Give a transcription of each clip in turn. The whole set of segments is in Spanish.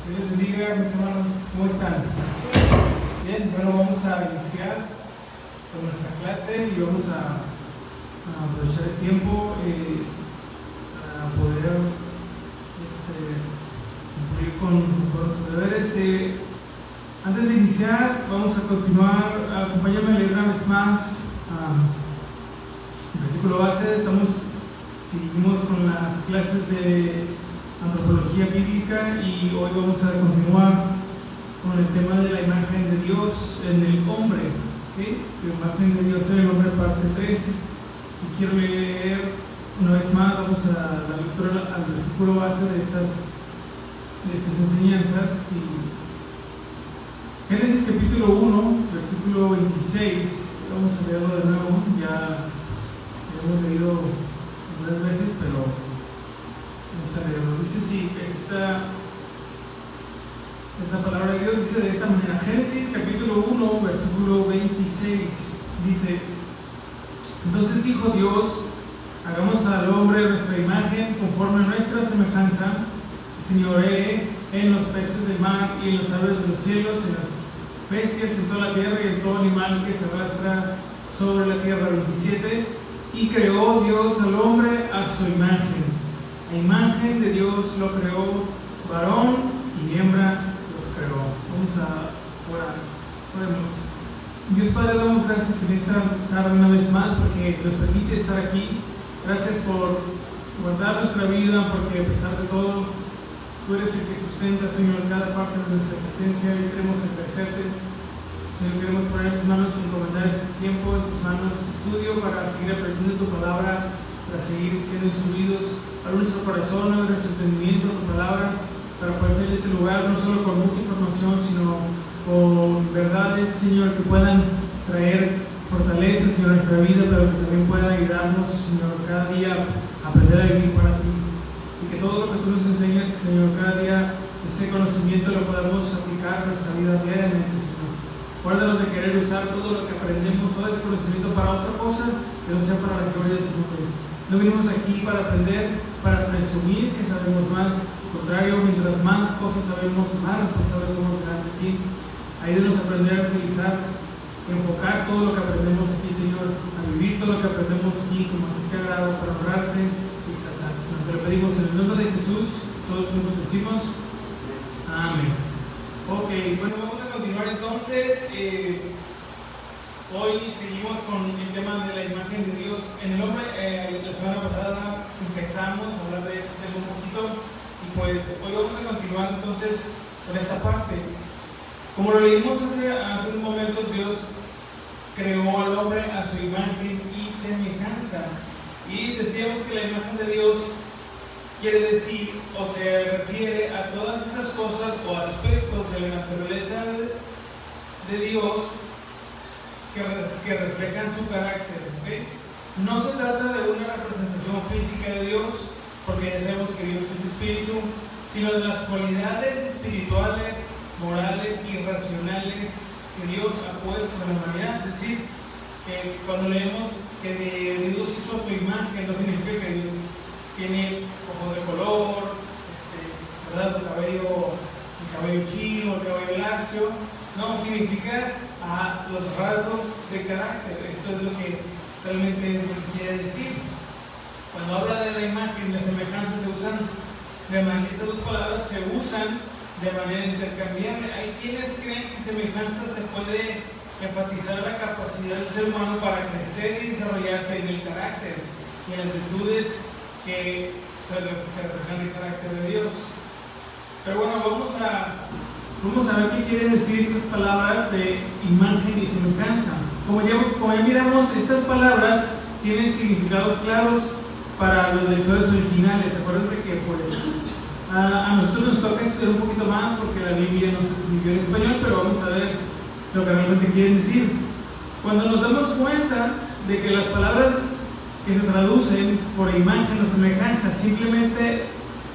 Dios les bendiga, mis hermanos, ¿cómo están? Bien, bueno, vamos a iniciar con nuestra clase y vamos a aprovechar el tiempo para poder cumplir con nuestros deberes. Antes de iniciar, vamos a continuar. Acompáñame a leer una vez más el versículo base. Seguimos con las clases de antropología bíblica y hoy vamos a continuar con el tema de la imagen de Dios en el hombre, ¿sí? La imagen de Dios en el hombre, parte 3. Y quiero leer una vez más, vamos a la lectura al versículo base de estas enseñanzas. Génesis capítulo 1, versículo 26, vamos a leerlo de nuevo, ya lo hemos leído varias veces, pero vamos a leerlo. Dice así, esta palabra de Dios dice de esta manera. Génesis capítulo 1, versículo 26, dice: entonces dijo Dios, hagamos al hombre nuestra imagen, conforme a nuestra semejanza, señoree en los peces del mar y en las aves de los cielos, en las bestias, en toda la tierra y en todo animal que se arrastra sobre la tierra. 27. Y creó Dios al hombre a su imagen. A imagen de Dios lo creó, varón y hembra los creó. Vamos a orar. Oremos. Dios Padre, damos gracias en esta tarde una vez más porque nos permite estar aquí. Gracias por guardar nuestra vida, porque a pesar de todo Tú eres el que sustenta, Señor, cada parte de nuestra existencia. Y queremos agradecerte, Señor. Queremos poner en tus manos y encomendar este tiempo en tus manos, estudio, para seguir aprendiendo tu palabra, para seguir siendo instruidos. Abre nuestro corazón, abre nuestro entendimiento a tu palabra, para poder salir de este lugar no solo con mucha información, sino con verdades, Señor, que puedan traer fortaleza, Señor, a nuestra vida, pero que también puedan ayudarnos, Señor, cada día a aprender a vivir para ti. Y que todo lo que tú nos enseñas, Señor, cada día, ese conocimiento lo podamos aplicar a nuestra vida diariamente, Señor. Guárdanos de querer usar todo lo que aprendemos, todo ese conocimiento para otra cosa, que no sea para la gloria de tu nombre. No venimos aquí para aprender, para presumir que sabemos más. Al contrario, mientras más cosas sabemos, más responsables somos delante de ti. Ayúdanos a aprender a utilizar, enfocar todo lo que aprendemos aquí, Señor, a vivir todo lo que aprendemos aquí como a ti te agrada, para honrarte y exaltarte. Te lo pedimos en el nombre de Jesús, todos juntos decimos amén. Ok, bueno, vamos a continuar entonces. Hoy seguimos con el tema de la imagen de Dios en el hombre. La semana pasada empezamos a hablar de este tema un poquito y pues hoy vamos a continuar entonces con esta parte. Como lo leímos hace un momento, Dios creó al hombre a su imagen y semejanza. Y decíamos que la imagen de Dios quiere decir o se refiere a todas esas cosas o aspectos de la naturaleza de Dios que reflejan su carácter, ¿okay? No se trata de una representación física de Dios, porque ya sabemos que Dios es espíritu, sino de las cualidades espirituales, morales y racionales que Dios ha puesto en la humanidad. Es decir, que cuando leemos que Dios hizo su imagen, no significa que Dios tiene ojos de color, ¿verdad? El cabello chino, el cabello lacio. No, significa los rasgos de carácter. Esto es lo que realmente quiere decir. Cuando habla de la imagen y la semejanza, estas dos palabras se usan de manera intercambiable. Hay quienes creen que semejanza se puede enfatizar la capacidad del ser humano para crecer y desarrollarse en el carácter y en las virtudes que reflejan el carácter de Dios. Pero bueno, vamos a ver qué quieren decir estas palabras de imagen y semejanza. Como ya miramos, estas palabras tienen significados claros para los lectores originales. Acuérdense que a nosotros nos toca estudiar un poquito más porque la Biblia no se escribió en español, pero vamos a ver lo que realmente quieren decir. Cuando nos damos cuenta de que las palabras que se traducen por imagen o semejanza simplemente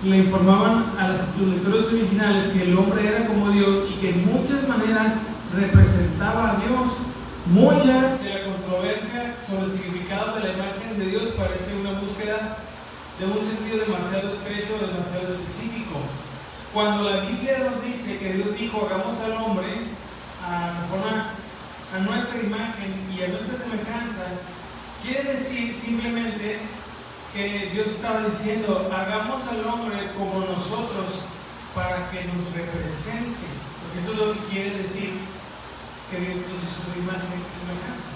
le informaban a los lectores originales que el hombre era como Dios y que en muchas maneras representaba a Dios, mucha de la controversia sobre el significado de la imagen de Dios parece una búsqueda de un sentido demasiado estrecho, demasiado específico. Cuando la Biblia nos dice que Dios dijo, hagamos al hombre a nuestra imagen y a nuestra semejanza, quiere decir simplemente que Dios estaba diciendo, hagamos al hombre como nosotros para que nos represente. Porque eso es lo que quiere decir que Dios nos hizo su imagen y semejanza.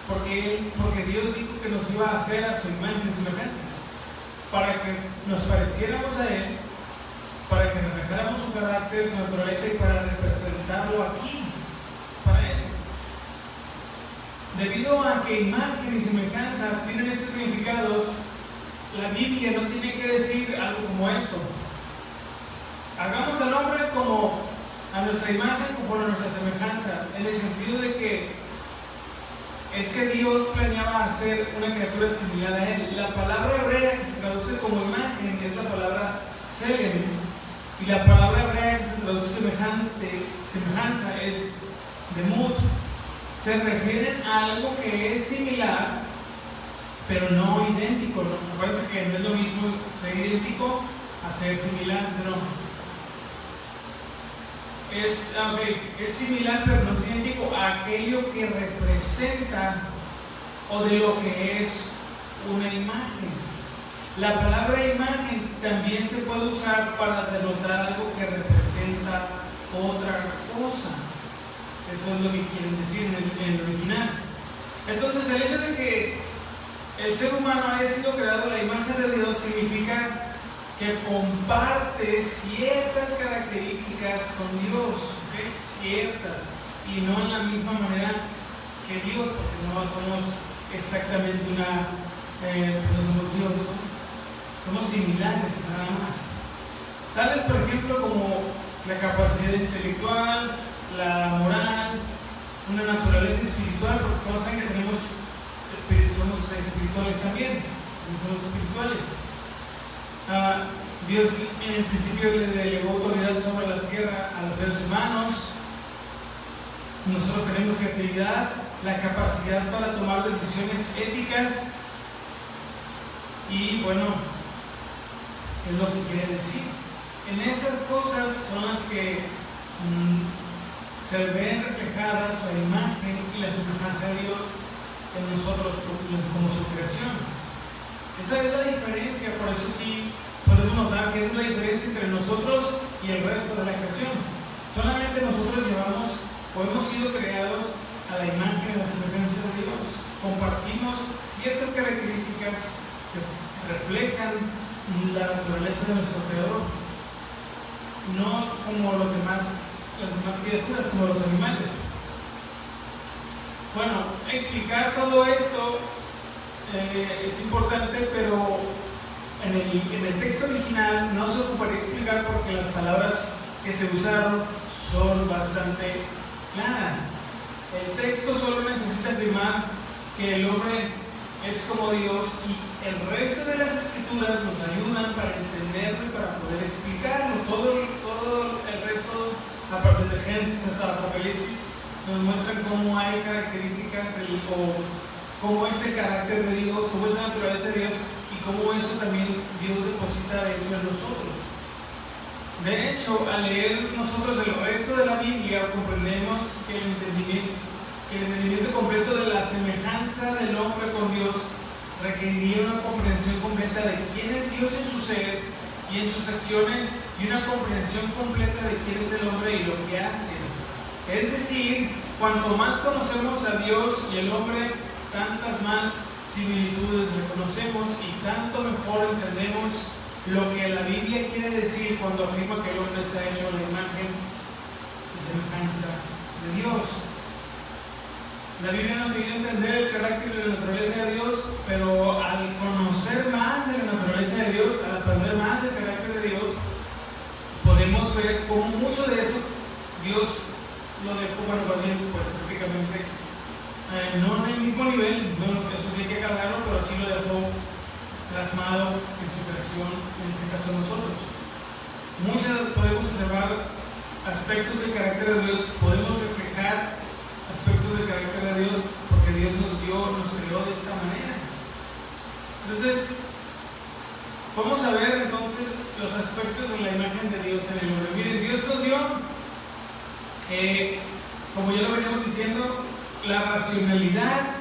Porque Dios dijo que nos iba a hacer a su imagen y semejanza, para que nos pareciéramos a Él, para que reflejáramos su carácter, su naturaleza y para representarlo aquí, para eso. Debido a que imagen y semejanza tienen estos significados, la Biblia no tiene que decir algo como esto: hagamos al hombre como a nuestra imagen, conforme a nuestra semejanza, en el sentido de que es que Dios planeaba hacer una criatura similar a Él. La palabra hebrea que se traduce como imagen es la palabra selem, y la palabra hebrea que se traduce semejanza es demut. Se refieren a algo que es similar, pero no idéntico. Recuerden que no es lo mismo ser idéntico a ser similar, no. Es similar, pero no es idéntico a aquello que representa o de lo que es una imagen. La palabra imagen también se puede usar para denotar algo que representa otra cosa. Eso es lo que quieren decir en el original. Entonces, el hecho de que el ser humano haya sido creado a la imagen de Dios significa que comparte ciertas características con Dios, ¿okay? Ciertas, y no en la misma manera que Dios, porque no somos exactamente no somos Dios, ¿no? Somos similares nada más. Tales, por ejemplo, como la capacidad intelectual, la moral, una naturaleza espiritual, porque todos saben que somos espirituales también, somos espirituales. Dios en el principio le delegó autoridad sobre la tierra a los seres humanos. Nosotros tenemos creatividad, la capacidad para tomar decisiones éticas, y bueno, es lo que quiere decir. En esas cosas son las que se ven reflejadas la imagen y la semejanza de Dios en nosotros como su creación. Esa es la diferencia, por eso sí podemos notar que esa es la diferencia entre nosotros y el resto de la creación. Solamente nosotros hemos sido creados a la imagen y la semejanza de Dios. Compartimos ciertas características que reflejan la naturaleza de nuestro Creador, no como las demás criaturas, como los animales. Bueno, explicar todo esto es importante, pero en el texto original no se ocuparía explicar porque las palabras que se usaron son bastante claras. El texto solo necesita afirmar que el hombre es como Dios, y el resto de las escrituras nos ayudan para entenderlo y para poder explicarlo. Todo el resto, a partir de Génesis hasta el Apocalipsis, nos muestran cómo hay características o cómo es el carácter de Dios, cómo es la naturaleza de Dios, y cómo eso también Dios deposita eso en nosotros. De hecho, al leer nosotros el resto de la Biblia, comprendemos que el entendimiento completo de la semejanza del hombre con Dios requeriría una comprensión completa de quién es Dios en su ser y en sus acciones, y una comprensión completa de quién es el hombre y lo que hace. Es decir, cuanto más conocemos a Dios y el hombre, tantas más similitudes reconocemos y tanto mejor entendemos lo que la Biblia quiere decir cuando afirma que el hombre está hecho a la imagen y semejanza de Dios. La Biblia nos ayuda a entender el carácter y la naturaleza de Dios, pero al conocer más de la naturaleza de Dios, al aprender más del carácter de Dios, podemos ver cómo mucho de eso Dios lo dejó, prácticamente no en el mismo nivel, eso sí hay que cargarlo, pero sí lo dejó plasmado en su creación, en este caso nosotros. Podemos observar aspectos del carácter de Dios, podemos reflejar aspectos del carácter de Dios, porque Dios nos creó de esta manera. Entonces, vamos a ver entonces los aspectos de la imagen de Dios en el hombre. Miren, Dios nos dio, como ya lo veníamos diciendo, la racionalidad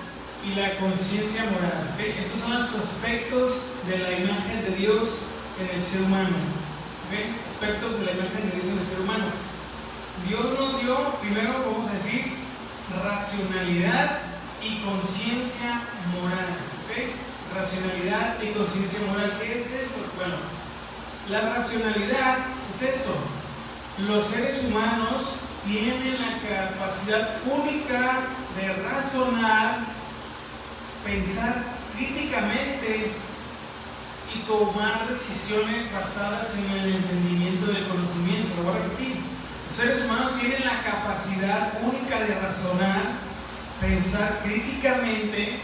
y la conciencia moral. ¿Okay? Estos son los aspectos de la imagen de Dios en el ser humano. ¿Okay? Aspectos de la imagen de Dios en el ser humano. Dios nos dio, primero vamos a decir, racionalidad y conciencia moral. ¿Okay? Racionalidad y conciencia moral. ¿Qué es esto? Bueno, la racionalidad es esto. Los seres humanos tienen la capacidad única de razonar, pensar críticamente y tomar decisiones basadas en el entendimiento del conocimiento. Lo voy a repetir. Los seres humanos tienen la capacidad única de razonar, pensar críticamente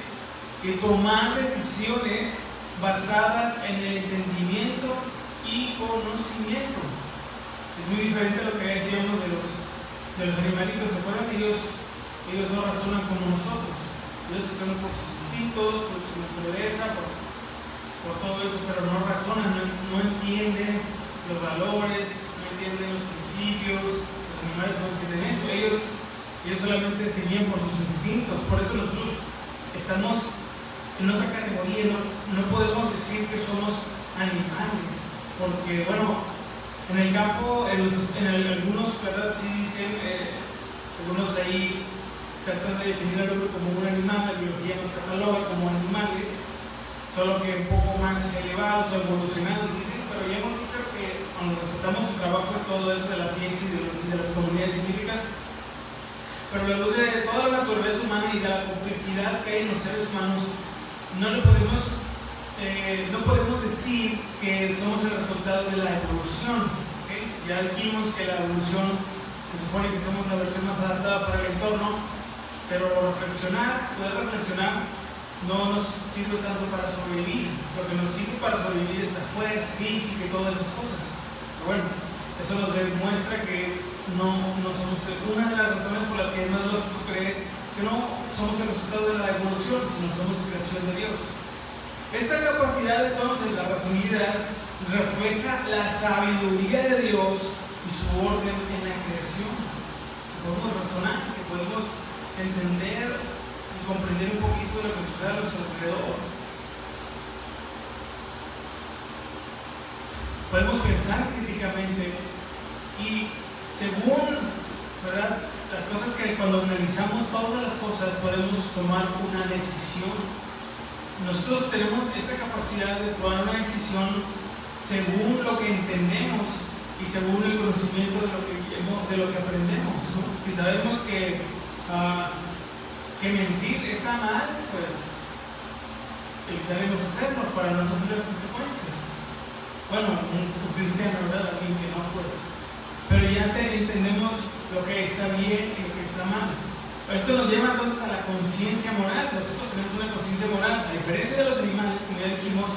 y tomar decisiones basadas en el entendimiento y conocimiento. Es muy diferente a lo que decíamos de los animalitos. ¿Se acuerdan? Ellos no razonan como nosotros. Ellos se toman por sus instintos, por su naturaleza, por todo eso, pero no razonan, no entienden los valores, no entienden los principios. Los animales no entienden eso. Ellos solamente se guían por sus instintos. Por eso nosotros estamos en otra categoría. No podemos decir que somos animales, porque bueno, en el campo, algunos, ¿verdad? Sí dicen, algunos ahí tratan de definir al hombre como un animal. La biología nos cataloga como animales, solo que un poco más elevados o evolucionados, dicen, pero yo no creo que cuando respetamos el trabajo y todo eso de la ciencia y de las comunidades científicas, pero a la luz de toda la naturaleza humana y de la complejidad que hay en los seres humanos, no podemos decir que somos el resultado de la evolución. ¿Okay? Ya dijimos que la evolución se supone que somos la versión más adaptada para el entorno, pero poder reflexionar no nos sirve tanto para sobrevivir. Lo que nos sirve para sobrevivir es la fuerza física y todas esas cosas. Pero bueno, eso nos demuestra que no somos, una de las razones por las que es más lógico creer que no somos el resultado de la evolución, sino somos creación de Dios. Esta capacidad entonces, la racionalidad, refleja la sabiduría de Dios y su orden en la creación. Que podemos razonar, que podemos entender y comprender un poquito de lo que sucede a nuestro alrededor. Podemos pensar críticamente y según, ¿verdad?, las cosas que cuando analizamos todas las cosas podemos tomar una decisión. Nosotros tenemos esa capacidad de tomar una decisión según lo que entendemos y según el conocimiento de lo que aprendemos, ¿no? Si sabemos que mentir está mal, pues evitaremos hacerlo para no sufrir las consecuencias. Bueno, un cristiano, ¿verdad? Alguien que no, pues. Pero ya entendemos lo que está bien y lo que está mal. Esto nos lleva entonces a la conciencia moral. Nosotros tenemos una conciencia moral. A diferencia de los animales, como ya dijimos,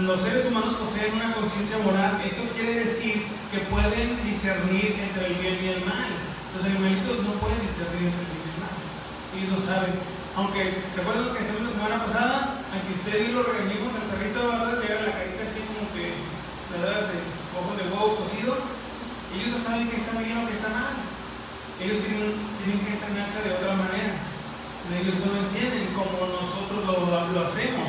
los seres humanos poseen una conciencia moral. Esto quiere decir que pueden discernir entre el bien y el mal. Los animalitos no pueden discernir entre el bien y el mal. Ellos lo saben. Aunque, ¿se acuerdan lo que hicimos la semana pasada? Aunque ustedes lo regañemos al perrito, ¿verdad? Le haga la carita así como que, ¿verdad?, de ojo de huevo cocido. Ellos no saben qué está bien o qué está mal. Ellos tienen que entrenarse de otra manera. Ellos no lo entienden como nosotros lo hacemos.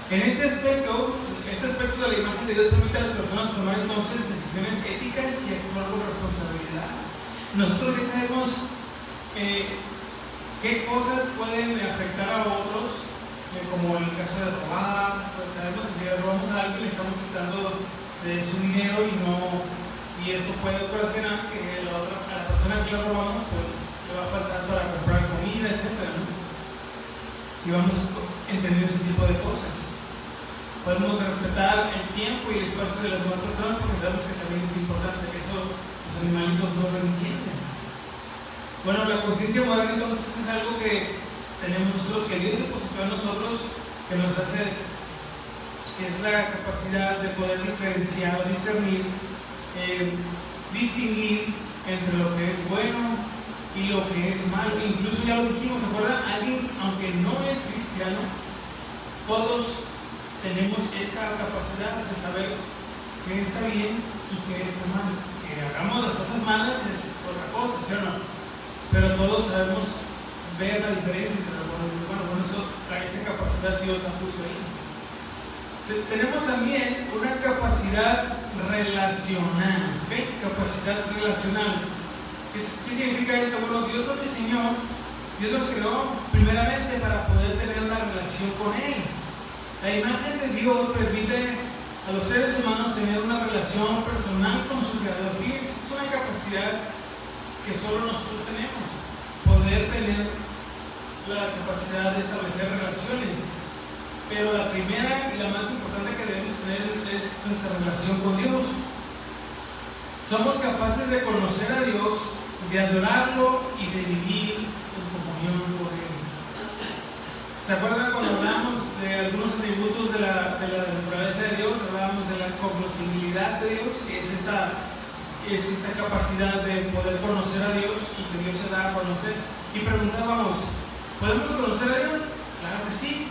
En este aspecto de la imagen de Dios permite a las personas tomar entonces decisiones éticas y actuar con responsabilidad. Nosotros ya sabemos qué cosas pueden afectar a otros, como en el caso de robar. Pues sabemos que si robamos a alguien le estamos quitando de su dinero y esto puede ocasionar que a la persona que le robamos pues le va a faltar para comprar comida, etc., ¿no? Y vamos entendiendo ese tipo de cosas. Podemos respetar el tiempo y el espacio de las demás personas porque sabemos que también es importante, que eso los animalitos no lo entienden. Bueno, la conciencia moral entonces es algo que tenemos nosotros, que Dios depositó en nosotros, que nos hace, que es la capacidad de poder diferenciar o discernir, distinguir entre lo que es bueno y lo que es malo. Incluso ya lo dijimos, ¿se acuerdan? Alguien, aunque no es cristiano, todos tenemos esta capacidad de saber qué está bien y qué está mal. Que hagamos las cosas malas es otra cosa, ¿sí o no? Pero todos sabemos ver la diferencia entre lo bueno y lo bueno. Bueno, eso, esa capacidad Dios la puso ahí. Tenemos también una capacidad relacional, ¿okay? Capacidad relacional. ¿Qué significa esto? Bueno, Dios nos diseñó, Dios nos creó primeramente para poder tener una relación con Él. La imagen de Dios permite a los seres humanos tener una relación personal con su Creador. Fíjense, es una capacidad que solo nosotros tenemos, poder tener la capacidad de establecer relaciones. Pero la primera y la más importante que debemos tener es nuestra relación con Dios. Somos capaces de conocer a Dios, de adorarlo y de vivir en comunión con Él. ¿Se acuerdan cuando hablamos de algunos atributos de la naturaleza de Dios? Hablábamos de la cognoscibilidad de Dios, que es esta capacidad de poder conocer a Dios y que Dios se da a conocer. Y preguntábamos, ¿podemos conocer a Dios? Claro que sí,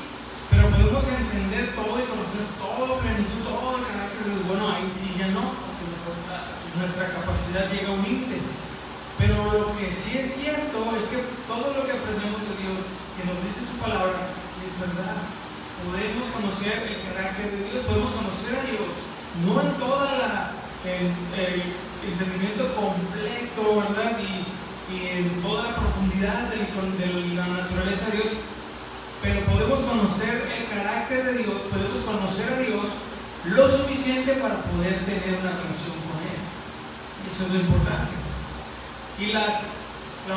pero podemos entender todo y conocer todo, plenitud, todo el carácter de Dios. Bueno, ahí sí ya no, porque nuestra capacidad llega a un límite. Pero lo que sí es cierto es que todo lo que aprendemos de Dios, que nos dice su palabra, es verdad. Podemos conocer el carácter de Dios, podemos conocer a Dios, no en todo el entendimiento completo, ¿verdad? Y en toda la profundidad de la naturaleza de Dios, pero podemos conocer el carácter de Dios, podemos conocer a Dios lo suficiente para poder tener una relación con Él. Eso es lo importante. Y la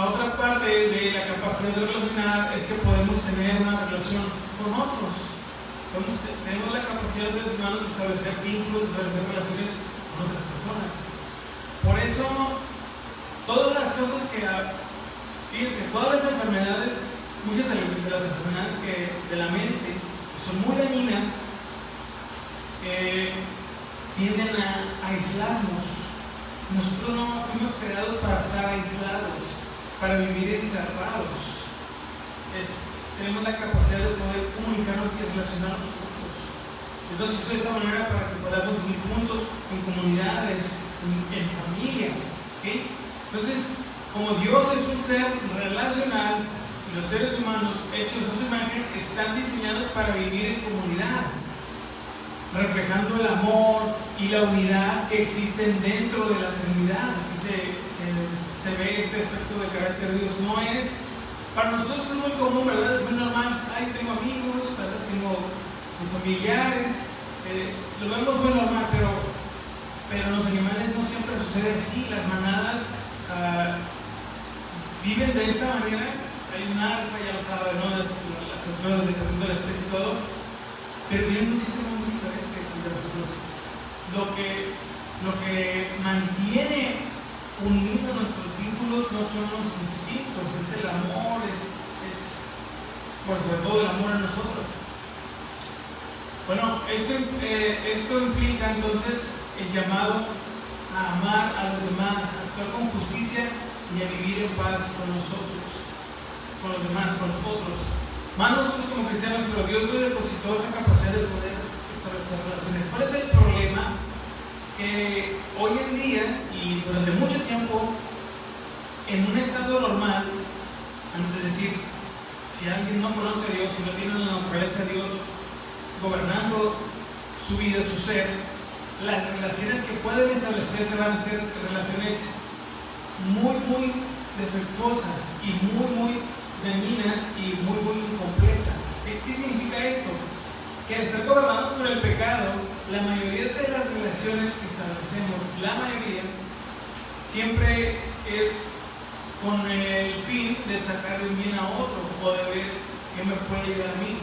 otra parte de la capacidad de relacionar es que podemos tener una relación con otros. Tenemos la capacidad de los humanos de establecer vínculos, de establecer relaciones con otras personas. Por eso, todas las cosas fíjense, todas las enfermedades, muchas de las enfermedades de la mente, que son muy dañinas, tienden a aislarnos. Nosotros no fuimos creados para estar aislados, para vivir encerrados. Tenemos la capacidad de poder comunicarnos y relacionarnos juntos. Entonces, de esa manera para que podamos vivir juntos, en comunidades, en familia. ¿Okay? Entonces, como Dios es un ser relacional y los seres humanos hechos a su imagen están diseñados para vivir en comunidad, reflejando el amor y la unidad que existen dentro de la Trinidad. Aquí se ve este aspecto del carácter de Dios. No es, para nosotros es muy común, ¿verdad? Es muy normal. Ay, tengo amigos, ¿verdad? Tengo mis familiares, lo vemos muy normal, pero en los animales no siempre sucede así. Las manadas viven de esta manera. Hay un alfa, ya lo saben, ¿no? Las estructuras de la especie y todo, pero tienen un sistema muy diferente entre nosotros. Lo que mantiene unidos nuestros vínculos no son los instintos, es el amor, por sobre todo el amor a nosotros. Bueno, esto implica entonces el llamado a amar a los demás, a actuar con justicia y a vivir en paz con nosotros, con los demás, con nosotros. Más nosotros como cristianos, pero Dios nos depositó esa capacidad de poder establecer relaciones. ¿Cuál es el problema? Que hoy en día y durante mucho tiempo, en un estado normal, antes de decir, si alguien no conoce a Dios, si no tiene la naturaleza de Dios gobernando su vida, su ser, las relaciones que pueden establecerse van a ser relaciones muy, muy defectuosas y muy dañinas y muy incompletas. ¿Qué significa esto? Que al estar gobernados por el pecado, la mayoría de las relaciones que establecemos, la mayoría, siempre es con el fin de sacar un bien a otro o de ver qué me puede llegar a mí.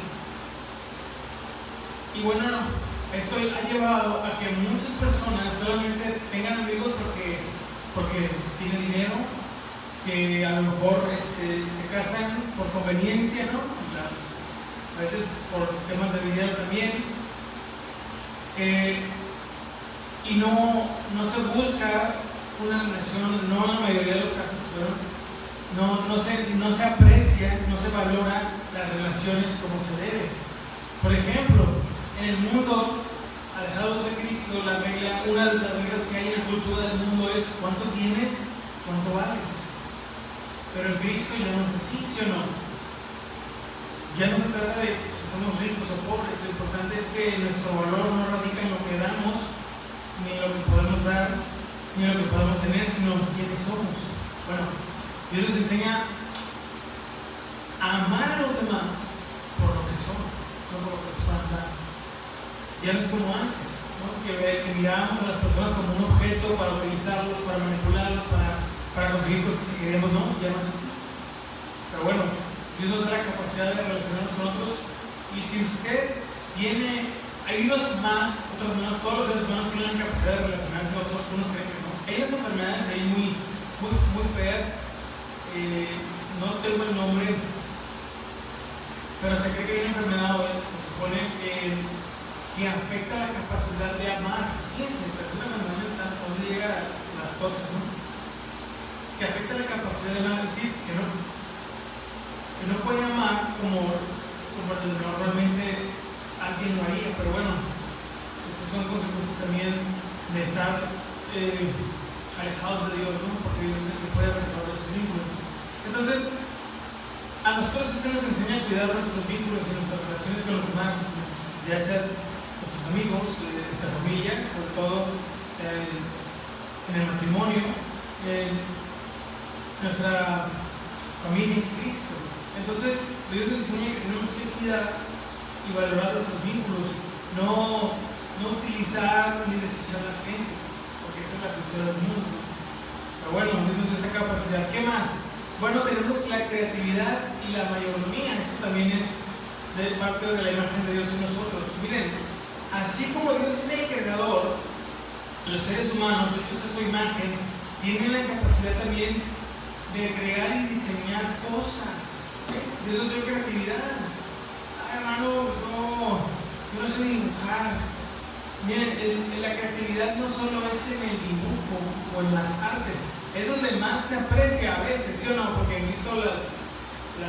Y bueno, esto ha llevado a que muchas personas solamente tengan amigos porque tienen dinero, que a lo mejor se casan por conveniencia, ¿no? A veces por temas de dinero también, y no se busca una relación, no en la mayoría de los casos, no se aprecia, no se valora las relaciones como se debe. Por ejemplo, en el mundo alejados de Cristo, la regla una de las reglas que hay en la cultura del mundo es cuánto tienes, cuánto vales. Pero en Cristo ya no es así, ¿sí o no? Ya no se trata de si somos ricos o pobres, lo importante es que nuestro valor no radica en lo que damos, ni en lo que podemos dar, ni en lo que podemos tener, sino en quiénes somos. Bueno, Dios nos enseña a amar a los demás por lo que son, no por lo que nos puedan dar. Ya no es como antes, ¿no? Que mirábamos a las personas como un objeto para utilizarlos, para manipularlos, para conseguir cosas que queremos, no, ya no es así. Pero bueno, Dios nos da la capacidad de relacionarnos con otros, y si usted tiene, hay unos más, otros menos, todos los seres humanos tienen la capacidad de relacionarse con otros, unos creen que no. Hay unas enfermedades ahí muy feas, no tengo el nombre, pero se cree que hay una enfermedad, se supone que afecta la capacidad de amar. Fíjense, pero es una enfermedad mental, a dónde llegan las cosas, ¿no? Que afecta la capacidad de amar, es decir, que no puede amar como normalmente alguien lo haría, pero bueno, esas son consecuencias también de estar alejados de Dios, ¿no? Porque Dios es el que puede restaurar esos vínculos. Entonces, a nosotros se nos enseña a cuidar nuestros vínculos y nuestras relaciones con los demás, ya sea nuestros amigos, nuestra familia, sobre todo en el matrimonio, nuestra familia en Cristo. Entonces, Dios nos enseña que tenemos que cuidar y valorar nuestros vínculos, no utilizar ni desechar a la gente, porque esa es la cultura del mundo. Pero bueno, Dios nos da esa capacidad. ¿Qué más? Bueno, tenemos la creatividad y la mayordomía. Esto también es de parte de la imagen de Dios en nosotros. Miren, así como Dios es el creador, los seres humanos, ellos a su imagen, tienen la capacidad también de crear y diseñar cosas. Dios nos dio creatividad. Ay, hermano, yo no sé dibujar. Miren, la creatividad no solo es en el dibujo o en las artes, es donde más se aprecia a veces, ¿sí o no? Porque he visto las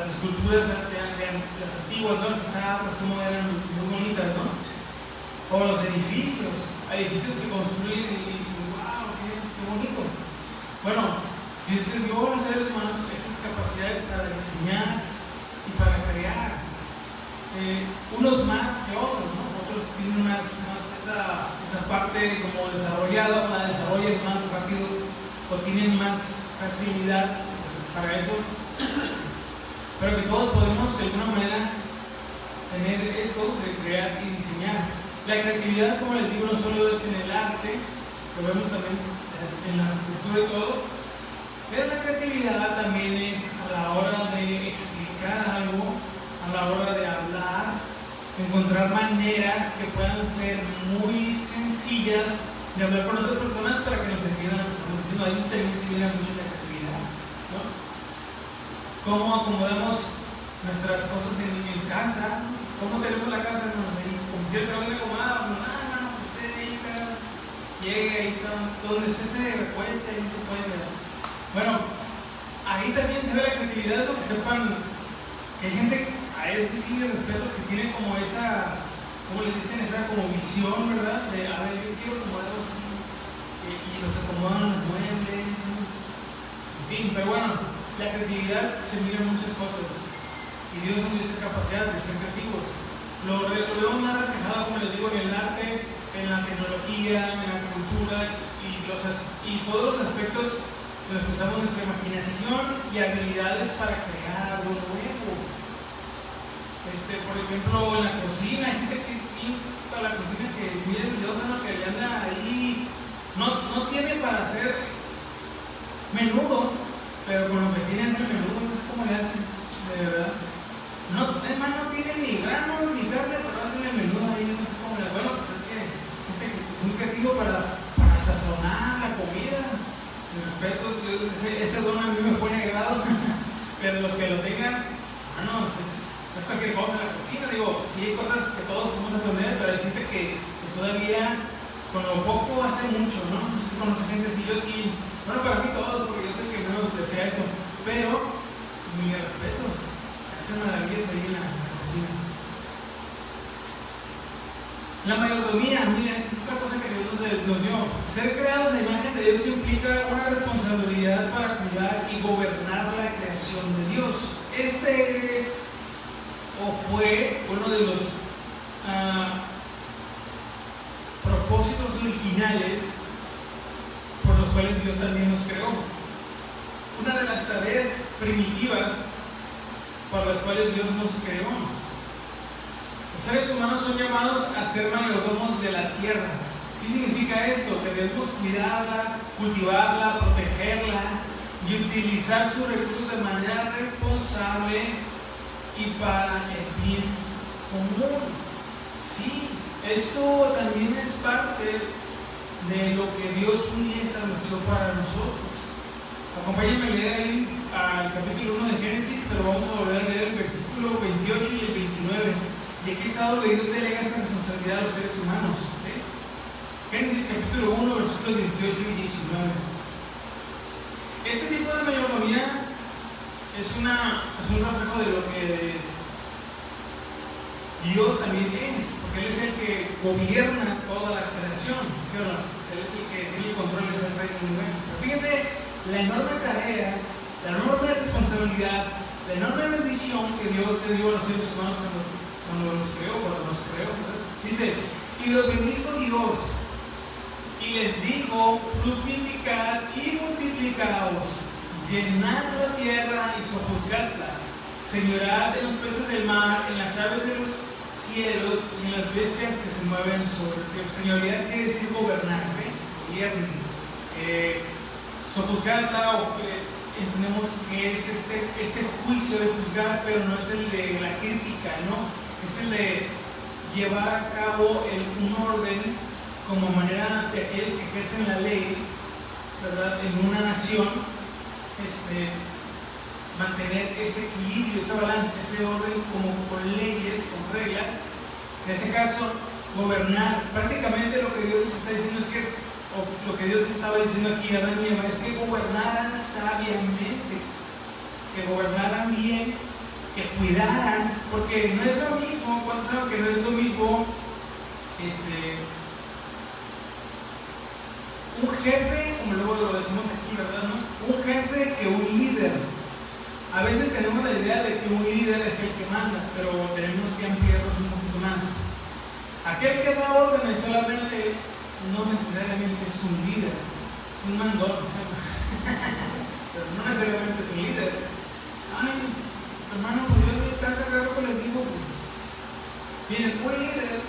esculturas las antiguas, ¿no? Las estatuas, como eran muy bonitas, ¿no? O los edificios, hay edificios que construyen y dicen, wow, qué bonito. Bueno, Dios le dio a los seres humanos esas capacidades para diseñar y para crear. Unos más que otros, ¿no? Otros tienen más esa parte como desarrollada, o la desarrollan más rápido, o tienen más facilidad para eso. Pero que todos podemos de alguna manera tener esto de crear y diseñar. La creatividad, como les digo, no solo es en el arte, lo vemos también en la cultura y todo. Pero la creatividad también es a la hora de explicar algo, a la hora de hablar, encontrar maneras que puedan ser muy sencillas de hablar con otras personas para que nos entiendan lo que estamos diciendo. Ahí también se viene mucho la creatividad, ¿no? Cómo acomodamos nuestras cosas en casa, cómo tenemos la casa, ¿no? Como si está bien acomodada, no, usted entra, llega, ahí está, donde usted se recuesta, ahí se puede ver. Bueno, ahí también se ve la creatividad, lo que sepan, que hay gente, a ellos sí de respetos, que tienen como esa, ¿cómo le dicen? Esa como visión, ¿verdad? De, a ver, yo quiero como algo así, y los acomodan los muebles, ¿no? En fin, pero bueno, la creatividad se mira en muchas cosas, y Dios nos dio esa capacidad de ser creativos. Lo vemos más reflejado, como les digo, en el arte, en la tecnología, en la cultura, y todos los aspectos en los que usamos nuestra imaginación y habilidades para crear algo nuevo. Por ejemplo, en la cocina, hay gente que es bien para la cocina, que es muy habilidosa, ¿no? Que anda ahí, no tiene para hacer menudo, pero con lo que tiene hacer menudo, no sé cómo le hacen, de verdad. Además no tiene ni granos ni carne, pero hacen el menudo ahí, no sé cómo le hacen. Bueno, pues es que gente muy creativo para sazonar la comida. Mi respeto, ese don a mí me fue negado, pero los que lo tengan, no es cualquier cosa en la cocina. Digo, sí hay cosas que todos podemos aprender, pero hay gente que todavía con lo poco hace mucho, ¿no? No sé si conoce gente así, yo sí, bueno, para mí todo, porque yo sé que no me desea eso, pero mi respeto, hacen maravillas ahí en la cocina. La mayordomía, mira, esa es otra cosa que Dios nos dio. significa una responsabilidad para cuidar y gobernar la creación de Dios. Este es o fue uno de los propósitos originales por los cuales Dios también nos creó. Una de las tareas primitivas por las cuales Dios nos creó. Los seres humanos son llamados a ser mayordomos de la tierra. ¿Qué significa esto? Que debemos cuidarla, cultivarla, protegerla y utilizar sus recursos de manera responsable y para el bien común. Sí, esto también es parte de lo que Dios un día estableció para nosotros. Acompáñenme a leer ahí al capítulo 1 de Génesis, pero vamos a volver a leer el versículo 28 y el 29. Y aquí está donde Dios delega esa responsabilidad a los seres humanos. Génesis capítulo 1, versículos 28 y 19. Este tipo de mayordomía es un reflejo de lo que Dios también es, porque Él es el que gobierna toda la creación, ¿sí o no? Él es el que tiene el control de ese reino del universo. Pero fíjense la enorme tarea, la enorme responsabilidad, la enorme bendición que Dios le dio a los seres humanos cuando nos creó. ¿Verdad? Dice, y los bendijo Dios, y les dijo, fructificad y multiplicaos, llenad la tierra y sojuzgadla, señorad en los peces del mar, en las aves de los cielos y en las bestias que se mueven sobre el tierra. Señoría quiere decir gobernar, gobierno. Sojuzgadla, entendemos que es este juicio de juzgar, pero no es el de la crítica, ¿no? Es el de llevar a cabo un orden como manera de aquellos que ejercen la ley, ¿verdad? En una nación, mantener ese equilibrio, ese balance, ese orden como con leyes, con reglas. En este caso, gobernar. Prácticamente lo que Dios está diciendo es que, o lo que Dios estaba diciendo aquí a Adán y Eva, es que gobernaran sabiamente, que gobernaran bien, que cuidaran, porque no es lo mismo, ¿cuántos saben que no es lo mismo un jefe, como luego lo decimos aquí, ¿verdad? ¿No? Un jefe que un líder? A veces tenemos la idea de que un líder es el que manda, pero tenemos que ampliarnos un poquito más. Aquel que da órdenes solamente no necesariamente es un líder, es un mandón, pero no necesariamente es un líder. Ay, hermano, pues yo en mi casa claro que les digo, pues, miren, un líder,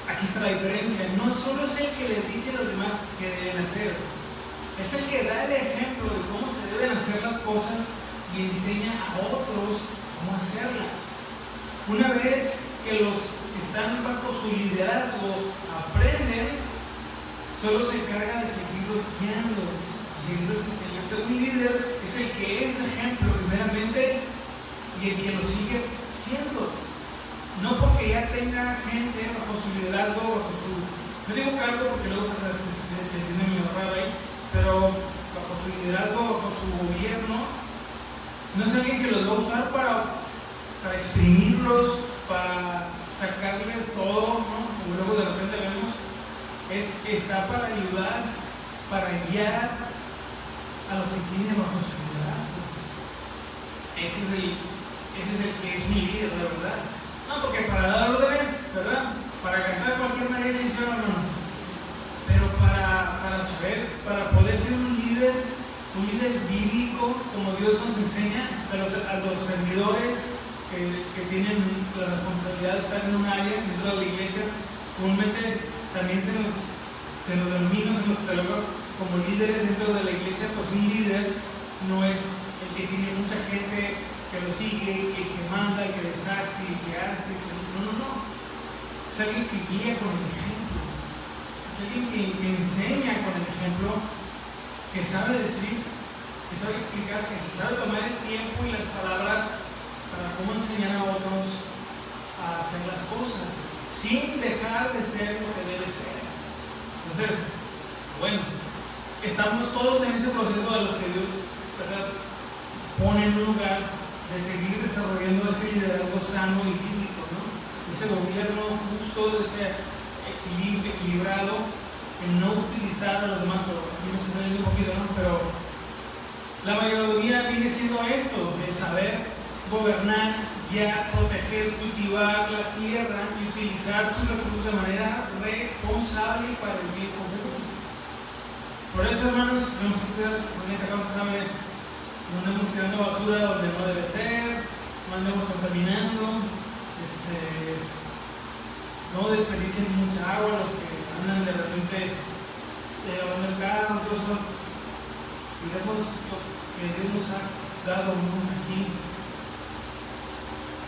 aquí está la diferencia, no solo es el que les dice a los demás que deben hacer, es el que da el ejemplo de cómo se deben hacer las cosas y enseña a otros cómo hacerlas. Una vez que los que están bajo su liderazgo aprenden, solo se encarga de seguirlos guiando, seguirlos enseñando. Un líder es el que es ejemplo primeramente y el que lo sigue siendo. No porque ya tenga gente bajo su liderazgo, bajo su... No digo cargo porque luego se entiende medio raro ahí, pero bajo su liderazgo, bajo su gobierno, no es alguien que los va a usar para exprimirlos, para sacarles todo, ¿no? Como luego de repente vemos, está para ayudar, para guiar a los que tienen bajo su liderazgo. Ese es el que es mi líder, la verdad. No, porque para dar órdenes, ¿verdad? Para cantar cualquier mariachi, ¿sí o no? Pero para saber, para poder ser un líder bíblico, como Dios nos enseña, a los servidores que tienen la responsabilidad de estar en un área dentro de la iglesia, comúnmente también se nos denomina, se nos cataloga como líderes dentro de la iglesia. Pues un líder no es el que tiene mucha gente que lo sigue, el que manda, el que deshace, el que hace, no. Es alguien que guía con el ejemplo, es alguien que enseña con el ejemplo, que sabe decir, que sabe explicar, que se sabe tomar el tiempo y las palabras para cómo enseñar a otros a hacer las cosas, sin dejar de ser lo que debe ser. Entonces, bueno, estamos todos en ese proceso de los que Dios, ¿verdad?, pone en un lugar de seguir desarrollando ese liderazgo sano y bíblico, ¿no? Ese gobierno justo, ese equilibrado, en no utilizar utilizar a los demás, pero aquí me estoy saliendo un poquito, ¿no? Pero la mayordomía viene siendo esto, de saber gobernar, guiar, proteger, cultivar la tierra y utilizar sus recursos de manera responsable para el bien común. Por eso, hermanos, nosotros, ¿sabes? No andemos tirando basura donde no debe ser, no andemos contaminando, no desperdicien mucha agua los que andan de repente lavando el carro, todo eso. Digamos lo que Dios nos ha dado aquí.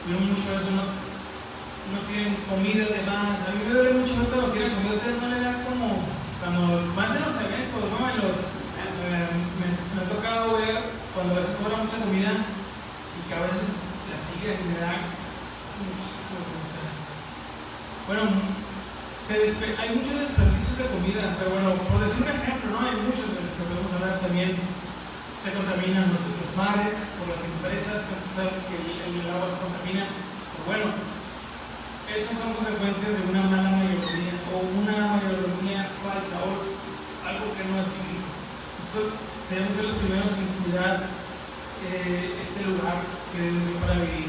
Yo mucho eso, no tienen comida de más. A mí me duele mucho cuando tienen comida. Ustedes no le dan como, cuando más en los eventos, ¿no? Me ha tocado ver cuando a veces sobra mucha comida y que a veces la tigre me da. Bueno, hay muchos desperdicios de comida, pero bueno, por decir un ejemplo, ¿no? Hay muchos de los que podemos hablar también. Se contaminan los mares por las empresas, que el agua se contamina. Pero bueno, esas son consecuencias de una mala mayordomía o una mayordomía falsa o algo que no es bíblico. Nosotros debemos ser los primeros en cuidar este lugar que Dios dio para vivir.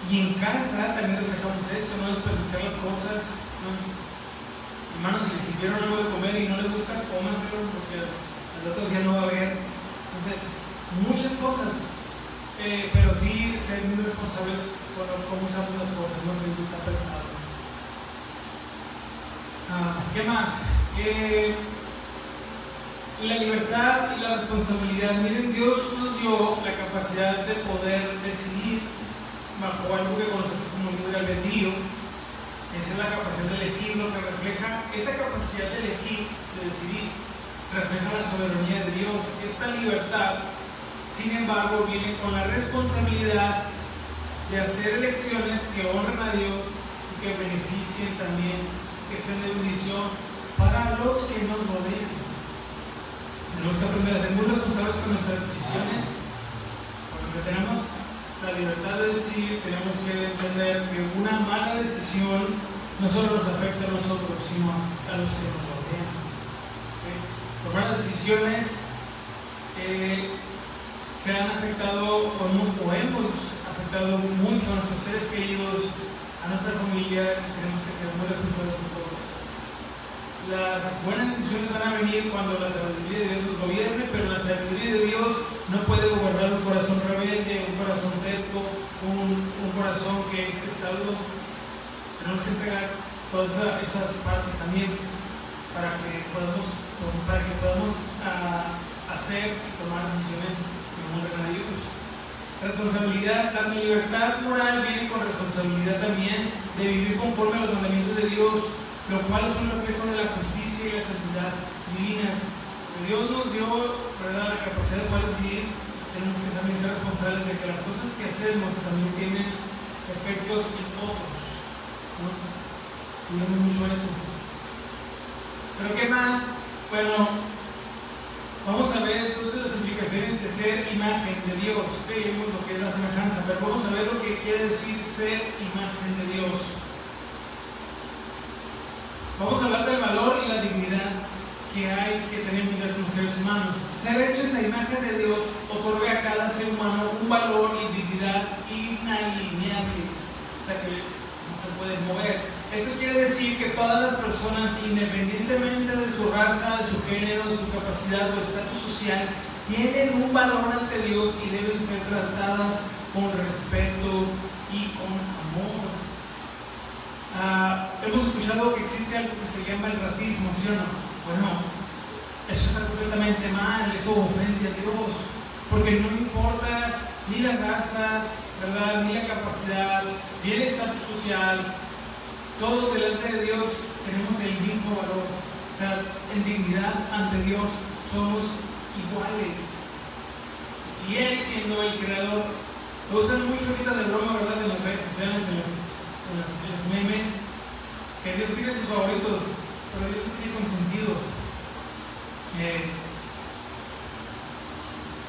Y en casa también reflejamos eso, no desperdiciar las cosas, ¿no? Hermanos, si les sirvieron algo de comer y no les gusta, cómanselo porque al otro día no va a haber. Entonces, muchas cosas, pero sí ser muy responsables con cómo usamos las cosas, no que nos ha prestado. ¿Qué más? La libertad y la responsabilidad. Miren, Dios nos dio la capacidad de poder decidir bajo algo que conocemos como libre albedrío. Esa es la capacidad de elegir, lo que refleja esta capacidad de elegir, de decidir, refleja la soberanía de Dios. Esta libertad, sin embargo, viene con la responsabilidad de hacer elecciones que honren a Dios y que beneficien también, que sean de bendición para los que nos rodean. Tenemos que aprender a ser muy responsables con nuestras decisiones, porque tenemos la libertad de decidir. Tenemos que entender que una mala decisión no solo nos afecta a nosotros, sino a los que nos rodean. Tomar decisiones se han afectado o hemos afectado mucho a nuestros seres queridos, a nuestra familia. Tenemos que ser muy responsables con todo eso. Las buenas decisiones van a venir cuando la sabiduría de Dios nos gobierne, pero la sabiduría de Dios no puede gobernar un corazón rebelde, un corazón terco, un corazón que es testarudo. Tenemos que entregar todas esas partes también para que podamos hacer y tomar decisiones que honren a Dios. Responsabilidad, la libertad moral viene con responsabilidad también de vivir conforme a los mandamientos de Dios, lo cual es un reflejo de la justicia y la santidad divinas. Dios nos dio, ¿verdad?, la capacidad de poder decidir. Tenemos que también ser responsables de que las cosas que hacemos también tienen efectos en otros, ¿no? Cuidemos mucho eso. Pero ¿qué más? Bueno, vamos a ver entonces las implicaciones de ser imagen de Dios. Vemos lo que es la semejanza, pero vamos a ver lo que quiere decir ser imagen de Dios. Vamos a hablar del valor y la dignidad que tenemos ya como seres humanos. Ser hechos a imagen de Dios otorga a cada ser humano un valor y dignidad inalienables, o sea que no se pueden mover. Esto quiere decir que todas las personas, independientemente de su raza, de su género, de su capacidad o estatus social, tienen un valor ante Dios y deben ser tratadas con respeto y con amor. Hemos escuchado que existe algo que se llama el racismo, ¿sí o no? Bueno, eso está completamente mal, eso ofende a Dios, porque no importa ni la raza, ¿verdad?, ni la capacidad, ni el estatus social. Todos delante de Dios tenemos el mismo valor. O sea, en dignidad ante Dios somos iguales. Si Él, siendo el creador, lo usan mucho ahorita de broma, ¿verdad?, en las redes sociales, en los memes, que Dios tiene sus favoritos, pero Dios tiene consentidos.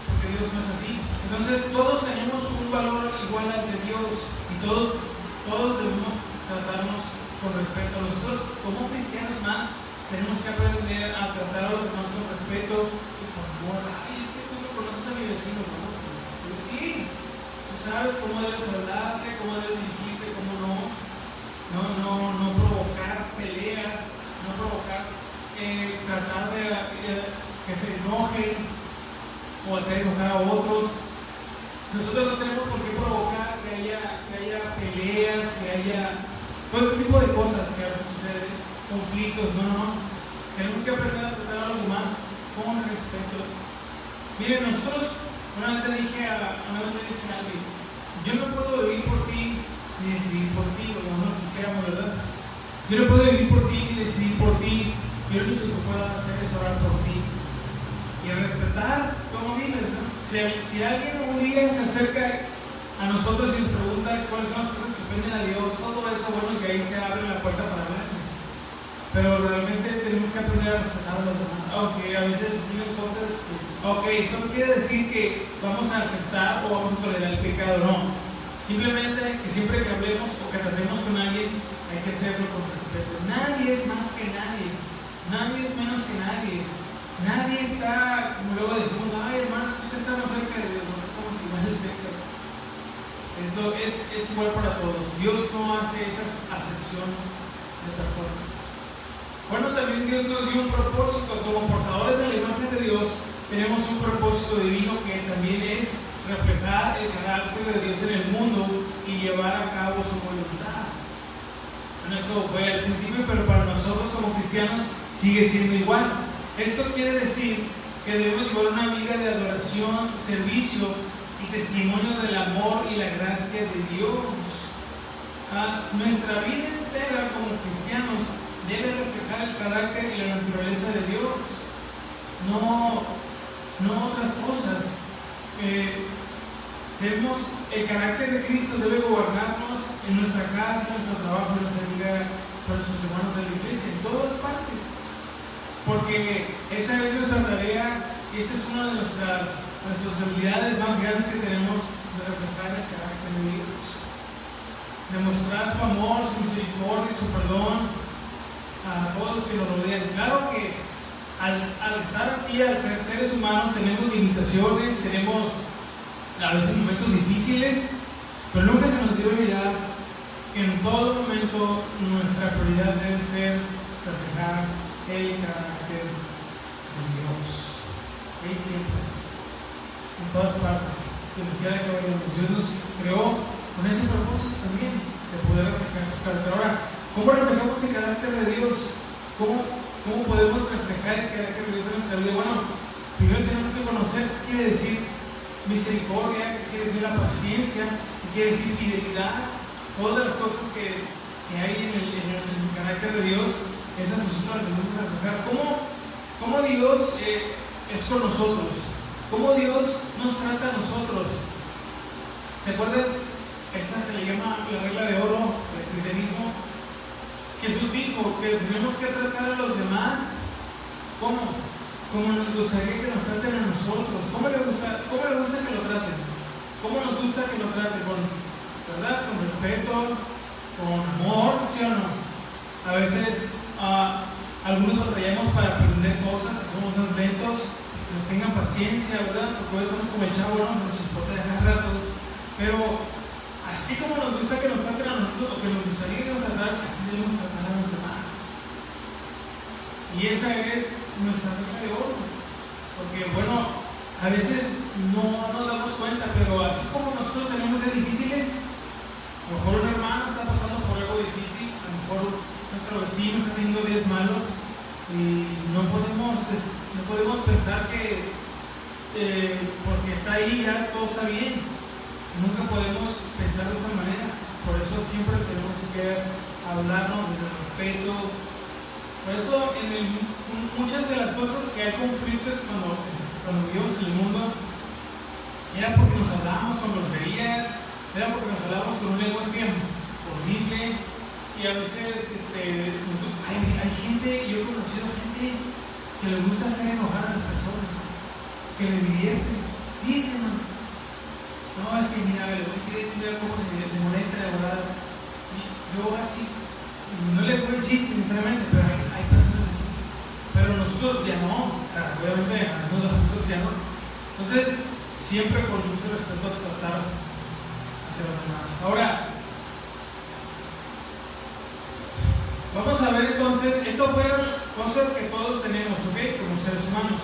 Porque Dios no es así. Entonces, todos tenemos un valor igual ante Dios y todos debemos tratarnos con respeto. Nosotros, como cristianos más, Tenemos que aprender a tratar a los demás con respeto y con amor. Ay, es que tú no conoces a mi vecino, ¿no? Pues tú sí. Tú sabes cómo debes hablarte, cómo debes dirigirte, cómo no. No provocar peleas, no provocar tratar de que se enojen o hacer enojar a otros. Nosotros no tenemos por qué provocar que haya peleas, que haya todo ese tipo de cosas que a veces suceden, conflictos. No. Tenemos que aprender a tratar a los demás con respeto. Miren, nosotros, una vez le dije a alguien, yo no puedo vivir por ti ni decidir por ti, como nos quisiéramos, ¿verdad? Yo no puedo vivir por ti ni decidir por ti. Yo lo único que puedo hacer es orar por ti y respetar cómo vives, ¿no? Si alguien un día se acerca a nosotros y nos pregunta cuáles son las cosas que ofenden a Dios, todo eso, bueno, que ahí se abre la puerta para hablarles. Pero realmente tenemos que aprender a respetar a los demás. Aunque a veces digan cosas que, eso no quiere decir que vamos a aceptar o vamos a tolerar el pecado, no. Simplemente que siempre que hablemos o que tratemos con alguien, hay que hacerlo con respeto. Nadie es más que nadie. Nadie es menos que nadie. Nadie está, como luego decimos, ay hermanos, usted está más cerca de Dios, nosotros somos iguales cerca. Esto es igual para todos. Dios no hace esa acepción de personas. Bueno, también Dios nos dio un propósito. Como portadores de la imagen de Dios, tenemos un propósito divino que también es reflejar el carácter de Dios en el mundo y llevar a cabo su voluntad. Bueno, esto fue al principio, pero para nosotros como cristianos sigue siendo igual. Esto quiere decir que debemos llevar una vida de adoración, servicio y testimonio del amor y la gracia de Dios. Nuestra vida entera como cristianos debe reflejar el carácter y la naturaleza de Dios, no otras cosas. El carácter de Cristo debe gobernarnos en nuestra casa, en nuestro trabajo, en nuestra vida con nuestros hermanos de la iglesia, en todas partes. Porque esa es nuestra tarea y esta es una de nuestras habilidades más grandes que tenemos de reflejar el carácter de Dios. Demostrar su amor, su misericordia, su perdón a todos los que nos rodean. Claro que al estar así, al ser seres humanos, tenemos limitaciones, tenemos a veces momentos difíciles, pero nunca se nos debe olvidar que en todo momento nuestra prioridad debe ser reflejar el carácter de Dios. Él siempre, en todas partes, donde quiera que vayamos. Dios nos creó con ese propósito también, de poder reflejar su carácter. Ahora, ¿cómo reflejamos el carácter de Dios? ¿Cómo podemos reflejar el carácter de Dios en nuestra vida? Bueno, primero tenemos que conocer qué quiere decir misericordia, qué quiere decir la paciencia, qué quiere decir fidelidad. Todas las cosas que hay en el carácter de Dios, esas nosotros las tenemos que reflejar. ¿Cómo Dios es con nosotros? ¿Cómo Dios nos trata a nosotros? ¿Se acuerdan? Esta se le llama la regla de oro del cristianismo. Jesús dijo que tenemos que tratar a los demás como nos gustaría que nos traten a nosotros. ¿Cómo le gusta que lo traten? ¿Cómo nos gusta que lo traten? ¿Verdad? Con respeto, con amor, ¿sí o no? A veces algunos batallamos para aprender cosas, somos más lentos, que nos tengan paciencia, ¿verdad? Porque hoy estamos como el chavo, ¿no? Nos chispotea cada rato. Pero así como nos gusta que nos traten a nosotros, o que nos gustaría que nos trataran, así debemos tratar a los demás. Y esa es nuestra regla de oro. Porque, bueno, a veces no nos damos cuenta, pero así como nosotros tenemos días difíciles, a lo mejor un hermano está pasando por algo difícil, a lo mejor nuestro vecino está teniendo días malos, y no podemos pensar que porque está ahí ya todo está bien. Nunca podemos pensar de esa manera. Por eso siempre tenemos que hablarnos desde el respeto. Por eso muchas de las cosas que hay conflictos cuando vivimos en el mundo, era porque nos hablábamos con groserías, era porque nos hablábamos con un lenguaje horrible, y a veces hay gente, yo he conocido gente que le gusta hacer enojar a las personas, que le divierte. Dicen, no, es que mira, le voy a decir esto, mira cómo se molesta de verdad. Y yo así, no le pongo el chiste sinceramente, pero hay personas así. nosotros ya no, o sea, obviamente algunos de nosotros ya no. Entonces, siempre con mucho respeto tratar hacia los demás. Ahora, vamos a ver entonces, esto fueron cosas que todos tenemos, ¿ok? Como seres humanos,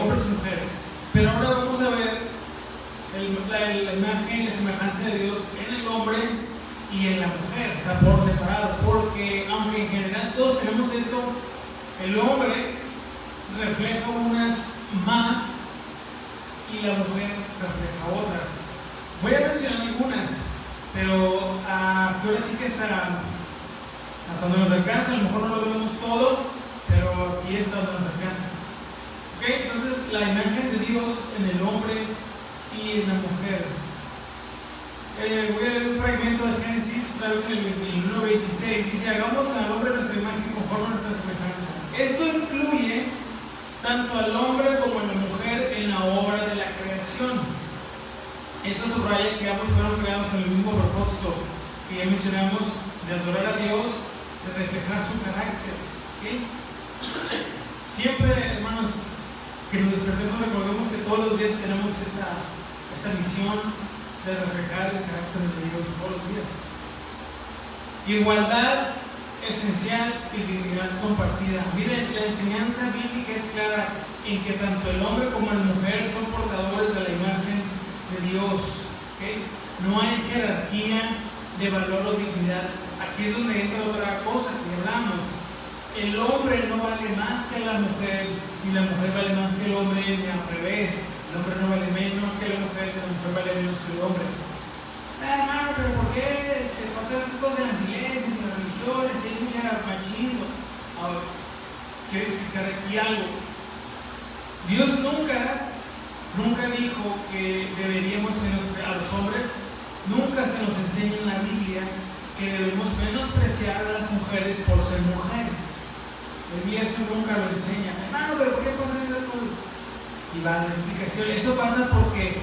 hombres y mujeres. Pero ahora vamos a ver la imagen y la semejanza de Dios en el hombre y en la mujer, o sea, por separado. Porque aunque en general todos tenemos esto, el hombre refleja unas más y la mujer refleja otras. Voy a mencionar algunas, pero ahora sí que hasta donde nos alcanza, a lo mejor no lo vemos todo, pero aquí está donde nos alcanza. Ok, entonces la imagen de Dios en el hombre y en la mujer. Voy a leer un fragmento de Génesis, otra vez en el 1:26, dice: hagamos al hombre nuestra imagen conforme a nuestra semejanza. Esto incluye tanto al hombre como a la mujer en la obra de la creación. Esto subraya que ambos fueron creados con el mismo propósito que ya mencionamos, de adorar a Dios, de reflejar su carácter. ¿Okay? Siempre, hermanos, que nos despertemos, recordemos que todos los días tenemos esta misión de reflejar el carácter de Dios todos los días. Igualdad esencial y dignidad compartida. Miren, la enseñanza bíblica es clara en que tanto el hombre como la mujer son portadores de la imagen de Dios. ¿Okay? No hay jerarquía de valor o dignidad. Aquí es donde entra otra cosa que hablamos. El hombre no vale más que la mujer y la mujer vale más que el hombre, ni al revés. El hombre no vale menos que la mujer y la mujer vale menos que el hombre. Hermano, pero ¿por qué pasan estas cosas en las iglesias, en las religiones, y hay mucha machismo? Ahora, quiero explicar aquí algo. Dios nunca dijo que deberíamos menospreciar a los hombres. Nunca se nos enseña en la Biblia que debemos menospreciar a las mujeres por ser mujeres. La Biblia eso nunca lo enseña. Hermano, pero ¿por qué pasan esas cosas? Y va la explicación. Eso pasa porque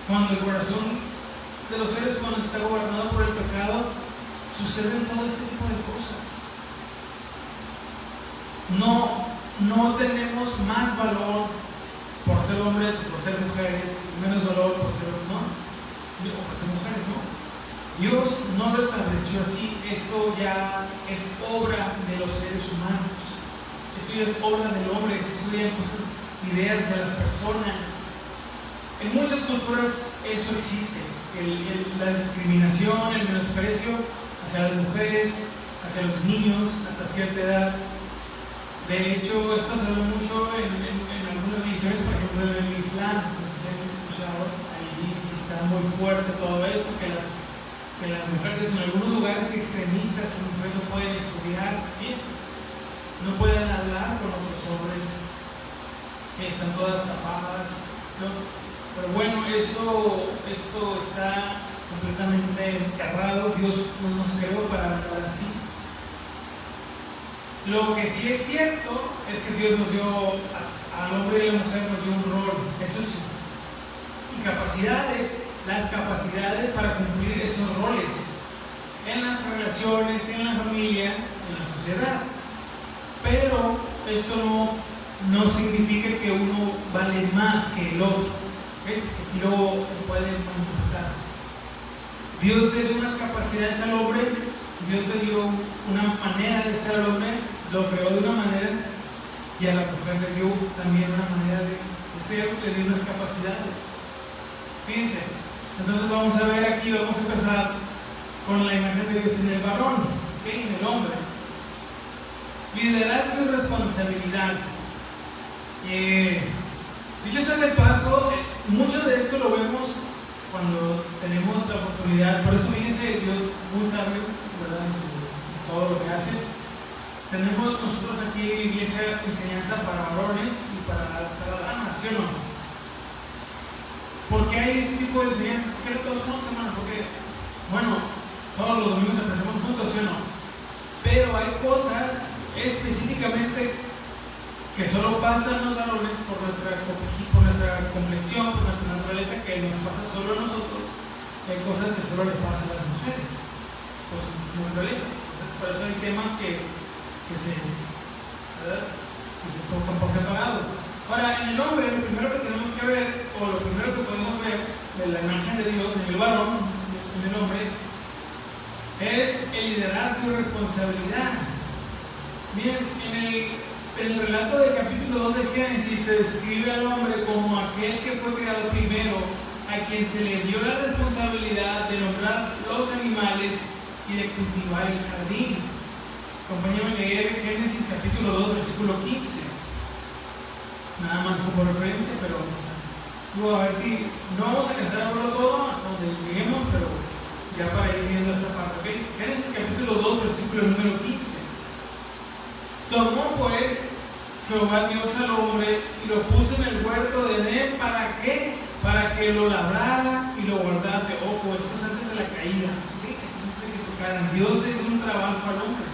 cuando el corazón de los seres humanos está gobernado por el pecado, suceden todo este tipo de cosas. No tenemos más valor por ser hombres o por ser mujeres, menos valor por ser mujeres, no. Dios no lo estableció así. Eso ya es obra de los seres humanos. Eso ya es obra del hombre. Eso ya son ideas de las personas. En muchas culturas eso existe. La discriminación, el menosprecio hacia las mujeres, hacia los niños, hasta cierta edad. De hecho, esto se ve mucho en algunas religiones, por ejemplo en el Islam. No sé si han escuchado, ahí sí está muy fuerte todo esto, que las mujeres en algunos lugares extremistas, las mujeres no pueden estudiar, ¿sí? No pueden hablar con otros hombres, están todas tapadas, ¿no? Pero bueno, esto está completamente enterrado. Dios no nos creó para hablar así. Lo que sí es cierto es que Dios nos dio, al hombre y a la mujer nos dio un rol, eso sí, y las capacidades para cumplir esos roles en las relaciones, en la familia, en la sociedad. Pero esto no significa que uno vale más que el otro. ¿Okay? Aquí luego se puede manifestar. Dios le dio unas capacidades al hombre, Dios le dio una manera de ser al hombre, lo creó de una manera, y a la mujer le dio también una manera de ser, le dio unas capacidades. Fíjense, entonces vamos a ver aquí, vamos a empezar con la imagen de Dios en el varón, ¿okay? En el hombre. Liderazgo y responsabilidad. Dicho sea de paso, mucho de esto lo vemos cuando tenemos la oportunidad. Por eso fíjense, Dios muy sabio, ¿verdad? En todo lo que hace. Tenemos nosotros aquí en la iglesia enseñanza para varones y para damas, ¿sí o no? ¿Por qué hay este tipo de enseñanza? ¿Por qué no todos juntos, hermano? Porque, bueno, todos los domingos aprendemos juntos, ¿sí o no? Pero hay cosas específicamente que solo pasan los varones por nuestra complexión, por nuestra naturaleza, que nos pasa solo a nosotros. Hay cosas que solo les pasan a las mujeres, por su naturaleza. Entonces, por eso hay temas que se, ¿verdad? y se tocan por separado. Ahora, en el hombre, lo primero que tenemos que ver, o lo primero que podemos ver de la imagen de Dios en el varón, en el hombre, es el liderazgo y responsabilidad. Miren, en el relato del capítulo 2 de Génesis se describe al hombre como aquel que fue creado primero, a quien se le dio la responsabilidad de nombrar los animales y de cultivar el jardín. Acompáñame a leer Génesis capítulo 2, versículo 15. Nada más como referencia, pero vamos a ver si no vamos a alcanzar a verlo todo hasta donde lleguemos, pero ya para ir viendo esta parte. ¿Okay? Génesis capítulo 2, versículo número 15. Tomó pues Jehová Dios al hombre y lo puso en el huerto de Edén. ¿Para qué? Para que lo labrara y lo guardase. Ojo, esto es antes de la caída. ¿Okay? Esto es antes de que tocaran. Dios le dio un trabajo al hombre.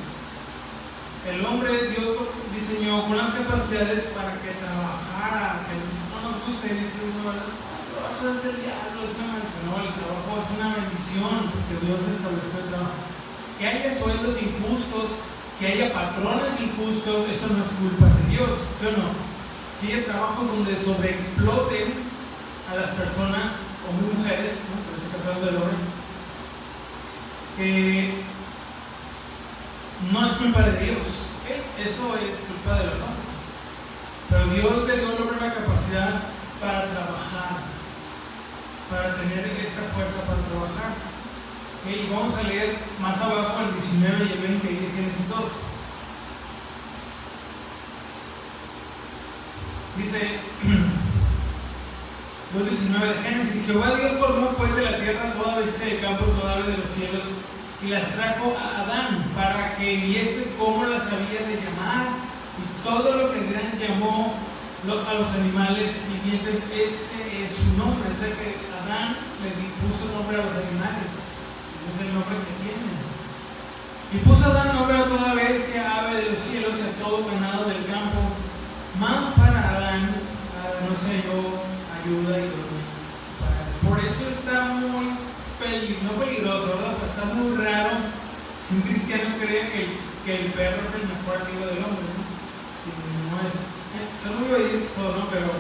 El hombre Dios lo diseñó con las capacidades para que trabajara, que no nos guste decir uno, trabajo es del diablo, es una maldición. No, el trabajo es una bendición, porque Dios estableció el trabajo. Que haya sueldos injustos, que haya patrones injustos, eso no es culpa de Dios, ¿sí o no? Que haya trabajos donde sobreexploten a las personas, hombres y mujeres, ¿no? Por ese caso del hombre, no es culpa de Dios, ¿okay? Eso es culpa de los hombres. Pero Dios le dio al hombre la capacidad para trabajar, para tener esa fuerza para trabajar. ¿Okay? Y vamos a leer más abajo el 19 y el 20 de Génesis 2. Dice 2:19 de Génesis: Jehová Dios formó pues de la tierra toda bestia del campo, toda ave de los cielos, y las trajo a Adán para que viese cómo las había de llamar, y todo lo que Adán llamó a los animales vivientes, ese es su nombre. Es el que Adán le puso nombre a los animales, ese es el nombre que tienen. Y puso Adán nombre a toda bestia, ave de los cielos, y a todo ganado del campo. Más para Adán no se halló ayuda idónea. Por eso está muy no peligroso, ¿verdad? Pues está muy raro que un cristiano crea que el perro es el mejor amigo del hombre, ¿no? Si no es, son muy obedientes todos, ¿no? Pero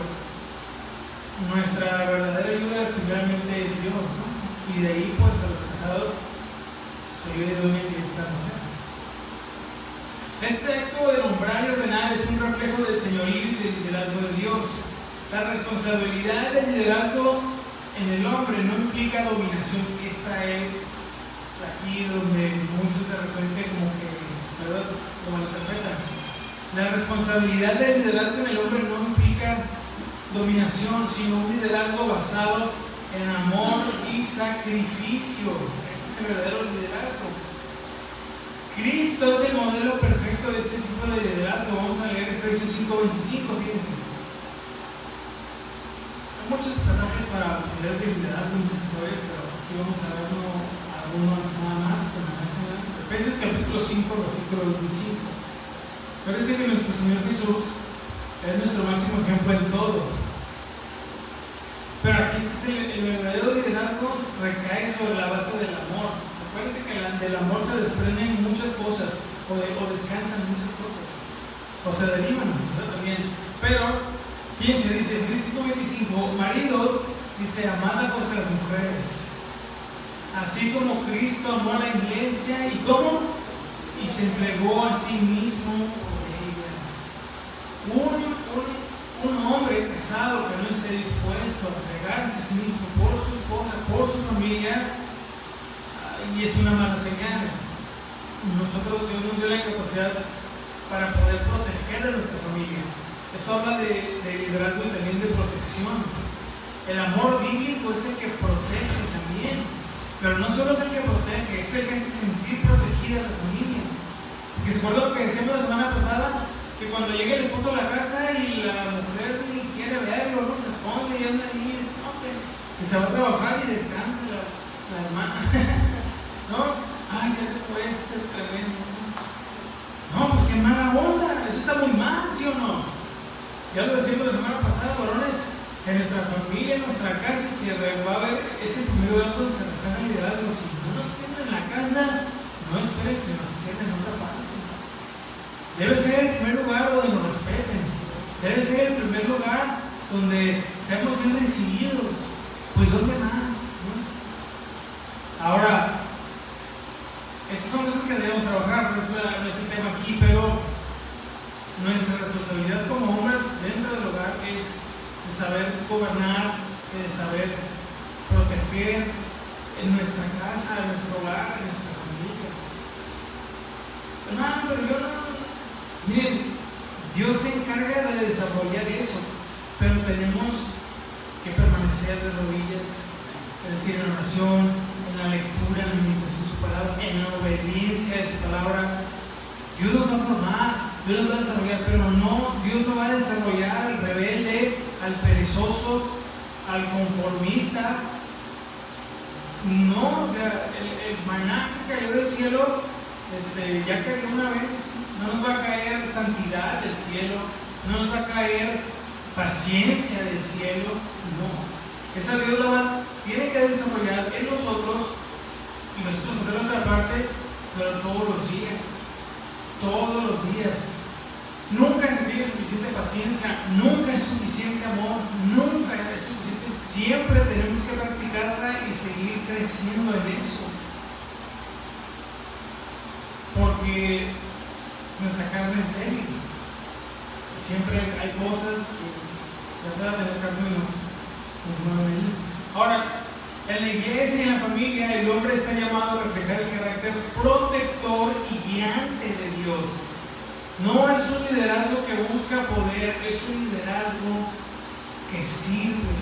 nuestra verdadera ayuda finalmente es Dios, ¿no? Y de ahí, pues, a los casados, su ayuda idónea que es esta mujer. Este acto de nombrar y ordenar es un reflejo del señorío y del liderazgo de Dios. La responsabilidad del liderazgo en el hombre no implica dominación. Esta es aquí donde muchos de repente como que, ¿verdad?, como lo interpretan. La responsabilidad del liderazgo en el hombre no implica dominación, sino un liderazgo basado en amor y sacrificio. Este es el verdadero liderazgo. Cristo es el modelo perfecto de este tipo de liderazgo. Vamos a leer Efesios 5:25, fíjense. Muchos pasajes para aprender de liderazgo, muchas historias, pero aquí vamos a ver algunos nada más. Efesios capítulo 5, versículo 25. Parece que nuestro Señor Jesús es nuestro máximo ejemplo en todo. Pero aquí el verdadero liderazgo recae sobre la base del amor. Acuérdense que del amor se desprenden muchas cosas, o descansan muchas cosas, o se derivan, ¿verdad? También. Pero fíjense, dice en Cristo 25, maridos, dice, amad a vuestras mujeres, así como Cristo amó a la iglesia, y ¿cómo? Y se entregó a sí mismo por ella. Un hombre casado que no esté dispuesto a entregarse a sí mismo por su esposa, por su familia, y es una mala señal. Nosotros, Dios nos dio la capacidad para poder proteger a nuestra familia. Esto habla de liderazgo y también de protección. El amor bíblico es el que protege también, pero no solo es el que protege, es el que hace sentir protegida a la familia. Porque se acuerdan lo que decíamos la semana pasada, que cuando llega el esposo a la casa y la mujer ni quiere verlo, no se esconde y anda ahí, que se va a trabajar y descansa la hermana. ¿No? Ay, ya se fue este tremendo. No, pues qué mala onda, eso está muy mal, ¿sí o no? Ya lo decíamos la semana pasada, varones, en nuestra familia, en nuestra casa, si va a haber ese primer lugar donde se refleja el liderazgo. Si no nos quieren en la casa, no esperen que nos quieran en otra parte. Debe ser el primer lugar donde nos respeten. donde seamos bien recibidos. Pues ¿dónde más? ¿No? Ahora, estas son cosas que debemos trabajar, no es el tema aquí, pero nuestra responsabilidad como hombres dentro del hogar es de saber gobernar, de saber proteger en nuestra casa, en nuestro hogar, en nuestra familia. Hermano, pero yo no. Miren, Dios se encarga de desarrollar eso, pero tenemos que permanecer de rodillas, es decir, en oración, en la lectura, en la meditación de su palabra, en la obediencia de su palabra. Dios nos va a formar, Dios nos va a desarrollar, pero no, Dios no va a desarrollar al rebelde, al perezoso, al conformista. No, el maná que cayó del cielo, ya cayó una vez. No nos va a caer santidad del cielo, no nos va a caer paciencia del cielo, no. Esa Dios tiene que desarrollar en nosotros y nosotros hacer nuestra parte, pero todos los días. Todos los días. Nunca se tiene suficiente paciencia, nunca es suficiente amor, nunca es suficiente. Siempre tenemos que practicarla y seguir creciendo en eso. Porque nuestra carne es débil. Siempre hay cosas que tratar de tener carne nos mueven. Ahora, en la iglesia y en la familia, el hombre está llamado a reflejar el carácter protector y guiante de Dios. No es un liderazgo que busca poder, es un liderazgo que sirve.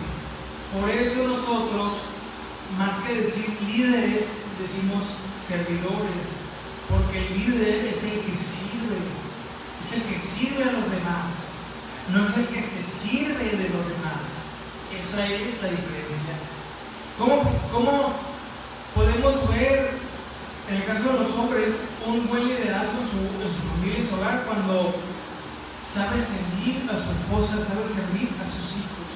Por eso nosotros, más que decir líderes, decimos servidores. Porque el líder es el que sirve, es el que sirve a los demás, no es el que se sirve de los demás. Esa es la diferencia. ¿Cómo podemos ver, en el caso de los hombres, un buen liderazgo en su familia, en su hogar, cuando sabe servir a su esposa, sabe servir a sus hijos,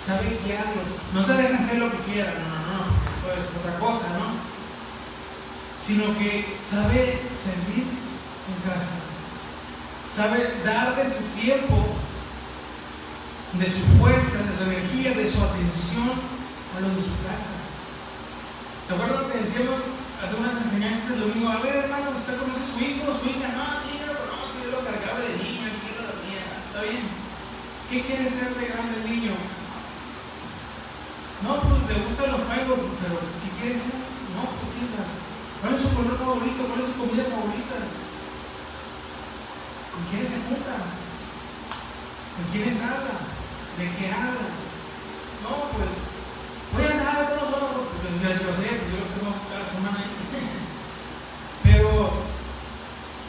sabe guiarlos? No se deja hacer lo que quiera, no, eso es otra cosa, ¿no? Sino que sabe servir en casa, sabe dar de su tiempo, de su fuerza, de su energía, de su atención a lo de su casa. ¿Se acuerdan que decíamos hace unas enseñanzas el domingo? A ver, hermano, ¿usted conoce a su hijo o su hija? No, sí, yo lo conozco, yo lo cargaba de niño, aquí lo dormía. ¿Está bien? ¿Qué quiere ser de grande el niño? No, pues le gustan los juegos, pero ¿qué quiere ser? No, pues hija, ¿cuál es su color favorito? ¿Cuál es su comida favorita? ¿Con quiénes se junta? ¿Con quiénes habla? ¿De qué habla? No, pues ya sabe cómo somos. Pues yo sé, yo lo tengo cada semana ahí. Pero,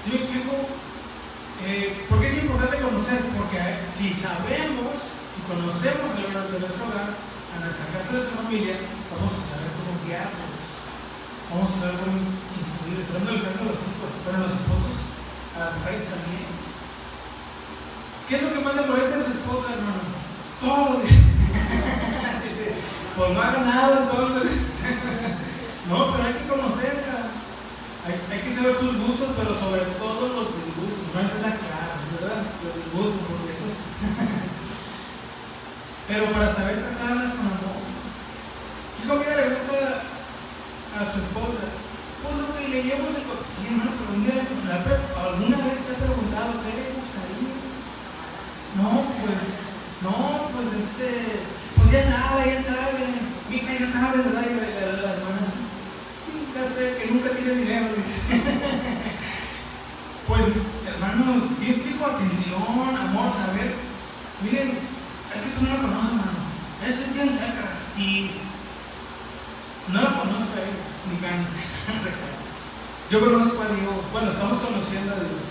si me explico, ¿por qué es importante conocer? Porque si sabemos, si conocemos el hogar de nuestro hogar, a nuestra casa, de nuestra familia, vamos a saber cómo guiarlos. Vamos a saber cómo instruirlos. Hablando del caso de los hijos, pero los esposos, a las mujeres también. ¿Qué es lo que más le molesta a su esposa, hermano? Todo. Pues no haga nada, entonces. No, pero hay que conocerla. Hay que saber sus gustos, pero sobre todo los disgustos. No es la clara, ¿verdad? Los disgustos, porque esos. Pero para saber tratarlas con amor. ¿Qué comida le gusta a su esposa? Pues lo que le llevamos el corazón. Sí, hermano, pero alguna vez te ha preguntado qué le gustaría. Pues ya sabe, Mica ya sabe, ¿verdad? Y la hermana, sí, ya sé, que nunca tiene dinero, dice. Pues, hermanos, sí explico atención, amor, saber. Miren, es que tú no la conoces, hermano. Eso es bien cerca. Y no la conozco a ella, ni gana. Yo conozco a Dios, bueno, estamos conociendo a Dios.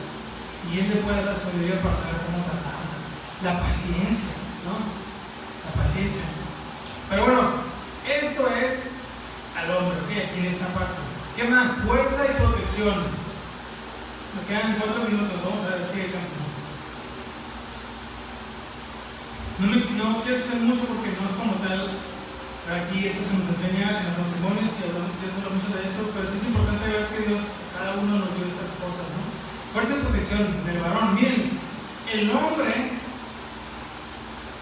Y Él le puede dar sabiduría para saber cómo tratarla. La paciencia, ¿no? La paciencia. Pero bueno, esto es al hombre, ¿ok? Aquí en esta parte. ¿Qué más? Fuerza y protección. Me quedan 4 minutos, vamos a ver si alcanzo. No quiero hacer mucho porque no es como tal. Aquí esto se nos enseña en los matrimonios y hablamos mucho de esto, pero sí es importante ver que Dios, cada uno nos dio estas cosas, ¿no? Fuerza y protección del varón. Miren, el hombre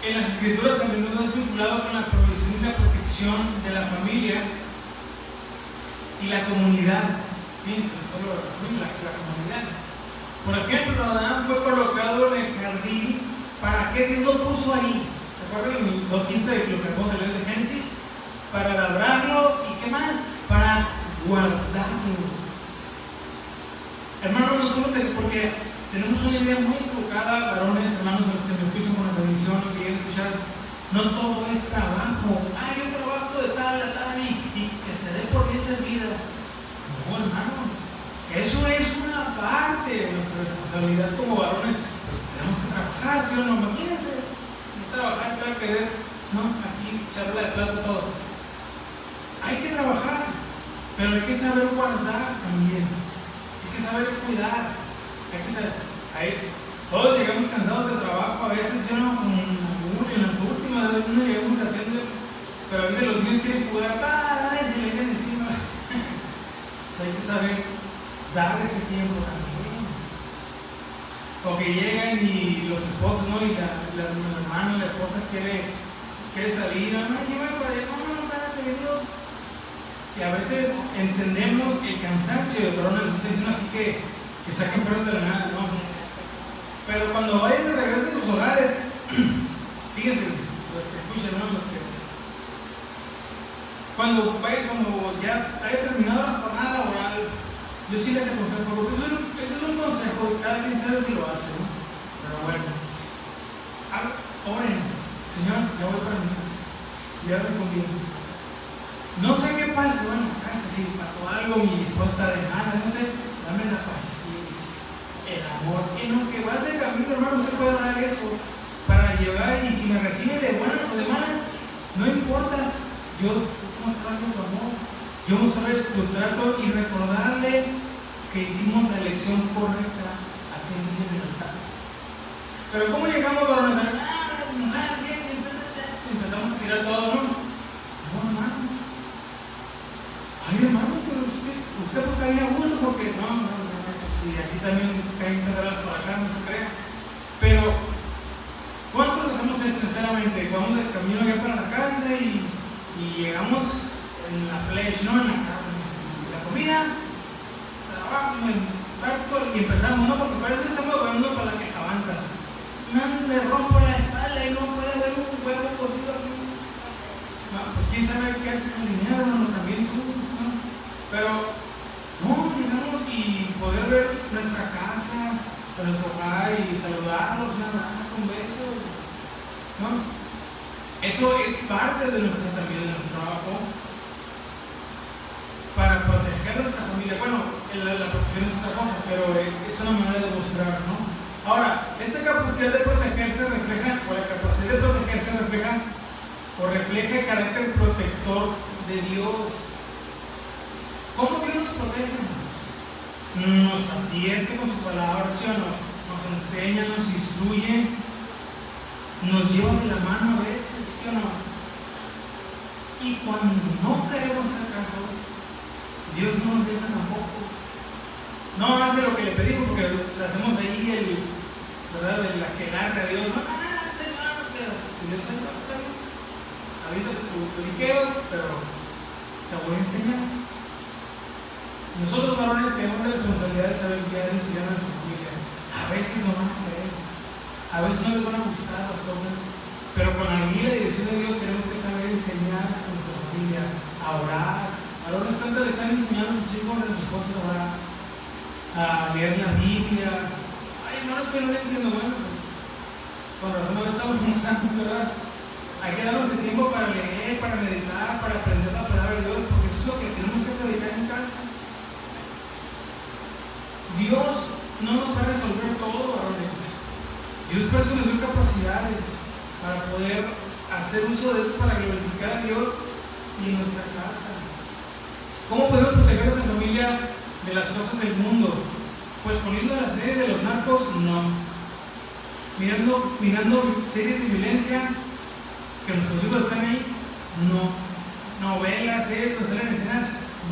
en las escrituras a menudo es vinculado con la provisión y la protección de la familia y la comunidad. Fíjense, no solo la familia, la comunidad. Por ejemplo, Adán fue colocado en el jardín. ¿Para qué Dios lo puso ahí? ¿Se acuerdan en 2.15 de lo que acabamos de leer de Génesis? Para labrarlo y ¿qué más? Para guardarlo. Hermanos, no solo porque tenemos una idea muy equivocada, varones, hermanos, a los que me escuchan con la bendición, que quieren escuchar, no todo es trabajo. Yo trabajo de tal a tal y que se dé por bien servida. No, hermanos, eso es una parte de nuestra responsabilidad como varones. Tenemos que trabajar, ¿sí o no? Imagínense, no trabajar, para querer, no, aquí echarle de plato todo. Hay que trabajar, pero hay que saber guardar también. Hay que saber cuidar. Hay que saber. Todos llegamos cansados de trabajo, a veces yo no, en las últimas, a veces no llegamos a atender, pero a veces los niños quieren jugar, y se le echan encima. O sea, hay que saber dar ese tiempo también. O que llegan y los esposos, ¿no? Y la hermana, la esposa quiere salir, llévame para allá, no, espérate, Dios. Y a veces entendemos el cansancio, perdón, les estoy diciendo aquí que saquen perros de la nada, ¿no? Pero cuando vayan de regreso a sus hogares, fíjense, los que escuchan, ¿no? Cuando ya haya terminado la jornada laboral, yo sí les aconsejo, porque eso es un consejo, cada quien sabe si lo hace, ¿no? Pero bueno, oren, Señor, ya voy para mi casa, ya me conviene. No sé qué pasa, bueno, en casa, si pasó algo, mi esposa está de nada, no sé, dame la paciencia, el amor. En lo que vas de camino, hermano, usted puede dar eso para llevar, y si me recibe de buenas o de malas, no importa, yo mostrarle tu amor, yo mostrarle tu trato y recordarle que hicimos la elección correcta aquel día en el altar. Pero ¿cómo llegamos a organizar? Mujer, bien, empezamos a tirar todo, ¿no? No, hermanos. Ay, hermano, pero usted pues está bien a gusto porque no, si aquí también caen pedradas para acá, no se crea. Pero, ¿cuántos hacemos eso sinceramente? Vamos de camino ya para la casa y llegamos en la flecha, ¿no? En la comida, trabajo, y empezamos, ¿no? Porque para eso estamos hablando para la que avanza. Me rompo la espalda y no puedo ver un huevo cocido aquí. Pues quién sabe qué haces con el dinero, no, también tú, ¿no? Pero, no, llegamos y poder ver nuestra casa, nuestro hogar y saludarnos, un abrazo, un beso, ¿no? Eso es parte de nuestro trabajo para proteger a nuestra familia. Bueno, la protección es otra cosa, pero es una manera de mostrar, ¿no? Ahora, esta capacidad de protegerse refleja el carácter protector de Dios. ¿Cómo Dios nos protege? Nos advierte con su palabra, ¿sí o no? Nos enseña, nos instruye, nos lleva de la mano a veces, ¿sí o no? Y cuando no queremos hacer caso, Dios no nos deja tampoco. No hace lo que le pedimos porque le hacemos ahí ¿verdad? De la que larga a Dios. No, Señor, pero Dios es ahorita tu liqueo, pero te voy a enseñar. Nosotros varones tenemos la responsabilidad de saber guiar y enseñar a nuestra familia. A veces no van a creer, a veces no les van a gustar las cosas, pero con la guía y dirección de Dios tenemos que saber enseñar a nuestra familia a orar. Varones, ¿cuánto les están enseñando a sus hijos, a sus esposas a orar? A leer la Biblia. Ay, no, es que no lo entiendo. Bueno, pues con razón no estamos mostrando, ¿verdad? Hay que darnos el tiempo para leer, para meditar, para aprender la palabra de Dios, porque eso es lo que tenemos que predicar en casa. Dios no nos va a resolver todo, varones. Dios por eso nos dio capacidades para poder hacer uso de eso para glorificar a Dios y en nuestra casa. ¿Cómo podemos proteger a nuestra familia de las cosas del mundo? Pues poniendo la serie de los narcos, no. Mirando series de violencia que nuestros hijos están ahí, no. Novelas, series que salen escenas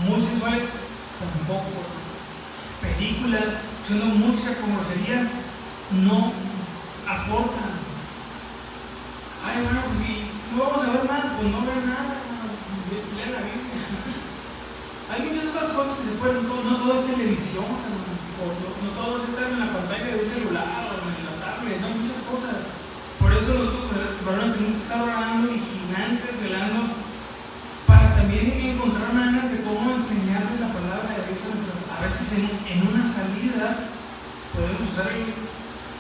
muy sensuales, tampoco. Películas, escuchando música con groserías, no aportan. Ay, hermano, pues si no vamos a ver nada, pues no ver nada, leer la Biblia. Hay muchas otras cosas que se pueden, no todo es televisión, no todo es estar en la pantalla de un celular o en la tablet, no hay muchas cosas. Por eso nosotros, varones, tenemos que estar orando, vigilantes, velando, para también encontrar maneras de cómo enseñarles la palabra de Dios a nosotros. A veces en una salida podemos usar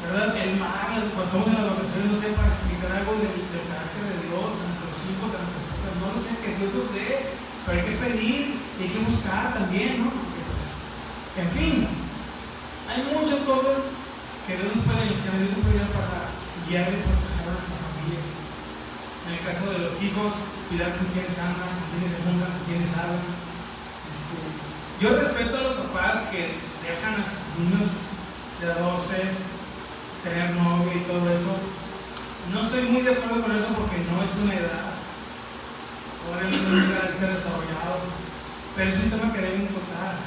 ¿verdad? El mal, cuando estamos en las vacaciones, no sé, para explicar algo del carácter de Dios a nuestros hijos, a nuestras esposas, no lo sé, que Dios nos dé, pero hay que pedir y hay que buscar también, ¿no? Porque, pues, en fin, hay muchas cosas que Dios nos puede enseñar, Dios nos puede ayudar para guiar y proteger a nuestra familia. En el caso de los hijos, cuidar con quiénes andan, con quiénes se juntan, con quiénes hablan. Yo respeto a los papás que dejan a sus niños de 12 tener novio y todo eso. No estoy muy de acuerdo con eso porque no es una edad. Ahora es un carácter desarrollado. Pero es un tema que deben tocar.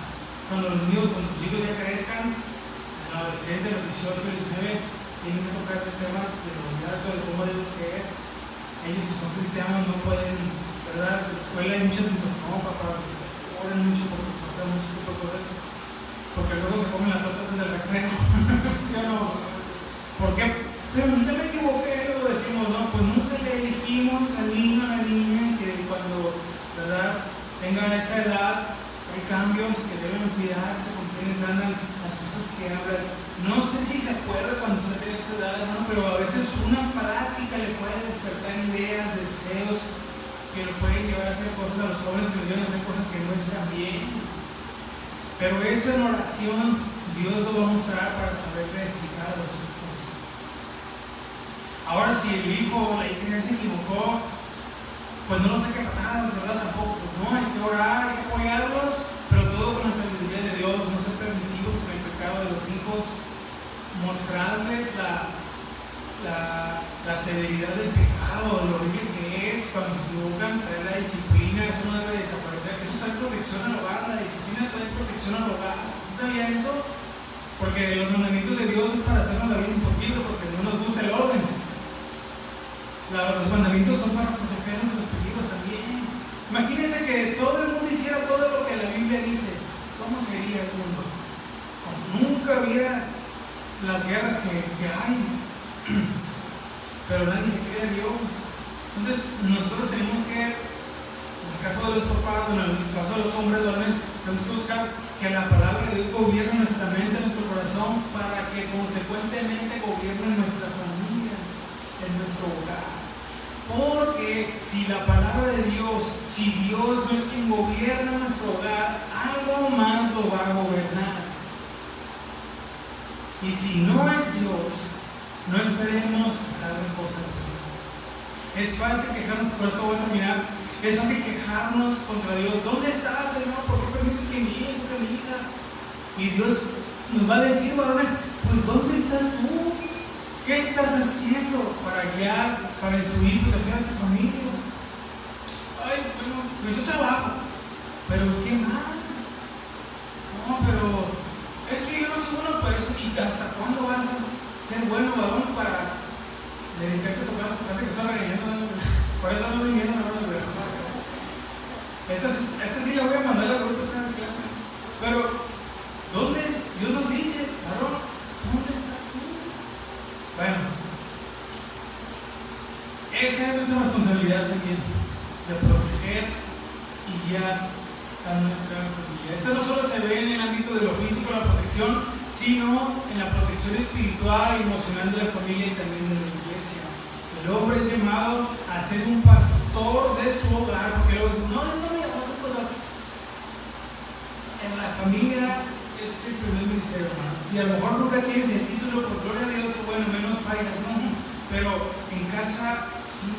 Cuando los niños con sus hijos ya crezcan, en la adolescencia, los 18, 19, tienen que tocar estos temas de noviazgo, de cómo debe ser. Ellos, si son cristianos, no pueden, ¿verdad? En la escuela hay mucha tentación, papá. Oren mucho porque pasan muchos tipos de cosas. Porque luego se comen las tortas del recreo. ¿Sí o no? ¿Por qué? Pero no me equivoqué, luego decimos, no, pues nunca le elegimos al niño a la niña que cuando, ¿verdad?, tenga esa edad, hay cambios que deben cuidarse, con quienes andan, las cosas que hablan. No sé si se acuerda cuando usted tiene esa edad, hermano, pero a veces una práctica le puede despertar ideas, deseos, que lo pueden llevar a hacer cosas a los jóvenes que les llevan a hacer cosas que no están bien. Pero eso en oración, Dios lo va a mostrar para saberle explicar a los hijos. Ahora, si el hijo o la hija se equivocó, pues no lo saque patadas, ¿verdad? Tampoco, pues no, hay que orar, hay que apoyarlos, pero todo con la sabiduría de Dios, no ser permisivos con el pecado de los hijos, mostrarles la severidad del pecado, lo horrible que es cuando se equivocan, traer la disciplina, eso no debe desaparecer, eso trae protección al hogar, la disciplina trae protección al hogar. ¿Sabía eso? Porque los mandamientos de Dios es para hacernos la vida imposible, porque no nos gusta el orden. Los mandamientos son para protegernos de los peligros también. Imagínense que todo el mundo hiciera todo lo que la Biblia dice. ¿Cómo sería el mundo? Nunca hubiera las guerras que hay. Pero nadie cree a Dios. Entonces, nosotros tenemos que, en el caso de los papás, en el caso de los hombres, tenemos que buscar que la palabra de Dios gobierne nuestra mente, nuestro corazón, para que consecuentemente gobierne nuestra familia, en nuestro hogar. Porque si la palabra de Dios, si Dios no es quien gobierna nuestro hogar, algo más lo va a gobernar. Y si no es Dios, no esperemos que salgan cosas buenas. Es fácil quejarnos, por eso voy a terminar, es fácil quejarnos contra Dios. ¿Dónde estás, Señor? ¿Por qué permites que mi hijo, que mi hija? Y Dios nos va a decir, varones, pues ¿dónde estás tú? ¿Qué estás haciendo para guiar, para instruir, proteger a tu familia? Ay, bueno, pues yo trabajo, pero ¿qué más? No, pero es que yo no soy bueno para eso. ¿Y hasta cuándo vas a ser bueno, varón, para dedicarte a tocar? Parece que está regañando, por eso no estoy viendo, no lo veo. Esta sí la voy a mandar a la grupo de clase. Pero, ¿dónde? Dios nos dice, varón, ¿dónde estás tú? Bueno, esa es nuestra responsabilidad también, de proteger y guiar a nuestra familia. Esto no solo se ve en el ámbito de lo físico, la protección, sino en la protección espiritual y emocional de la familia y también de la iglesia. El hombre es llamado a ser un pastor de su hogar, porque luego no, en la familia es el primer ministerio, hermano. Si a lo mejor nunca tienes el título, por gloria a Dios, bueno, menos fallas, no. Pero en casa sí.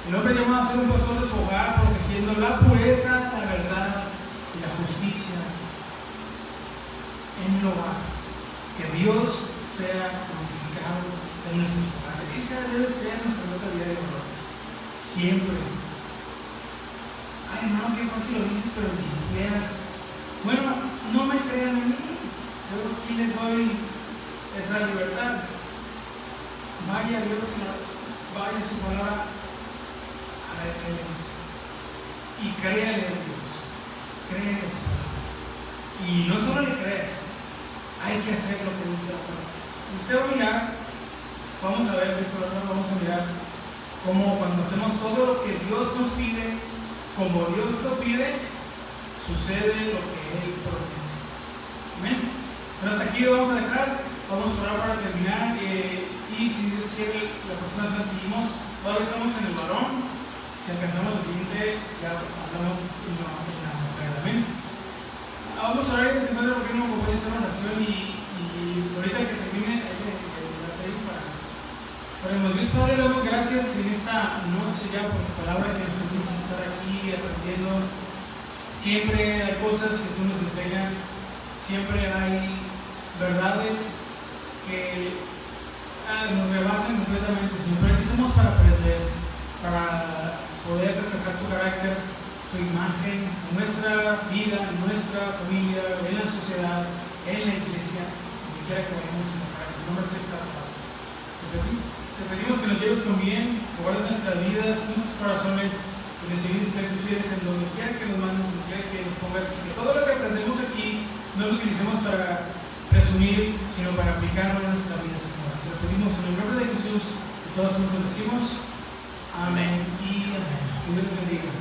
El hombre es llamado a ser un pastor de su hogar, protegiendo la pureza, la verdad y la justicia en el hogar. Que Dios sea glorificado en nuestros hogares. Esa debe ser nuestra nota vida de valores. Siempre. Ay, hermano, qué fácil lo dices, pero si supieras. Bueno, no me crean a mí. Yo aquí les doy esa libertad. Vaya a Dios y vaya su palabra a ver qué le dice. Y créale a Dios, créale a su palabra. Y no solo le crea, hay que hacer lo que dice la palabra. Usted va a mirar, vamos a ver, vamos a mirar cómo cuando hacemos todo lo que Dios nos pide, como Dios lo pide, sucede lo que Él promete. Amén. Entonces aquí lo vamos a dejar, vamos a orar para terminar, y si Dios quiere, las personas las seguimos. Todavía estamos en el varón. Si alcanzamos el siguiente, ya hablamos en la mujer. Amén. Vamos a orar y se puede porque no me acompañe esta oración, y ahorita que termine, hay que hacer para. Oremos. Dios Padre, le damos gracias en esta noche ya por tu palabra que nos permite estar aquí aprendiendo. Siempre hay cosas que tú nos enseñas, siempre hay verdades que nos rebasan completamente, Señor. Pero aquí estamos para aprender, para poder reflejar tu carácter, tu imagen, en nuestra vida, en nuestra familia, en la sociedad, en la iglesia, donde quiera que vayamos, Señor, para que tu nombre sea exaltado. Te pedimos que nos lleves con bien, que guardes nuestras vidas, nuestros corazones, y decidimos ser fieles en donde quiera que nos mandes, donde quiera que nos pongas, y que todo lo que aprendemos aquí no lo utilicemos para presumir, sino para aplicarlo en nuestra vida, Señor. Te lo pedimos en el nombre de Jesús, y todos juntos decimos amén y amén. Que Dios bendiga.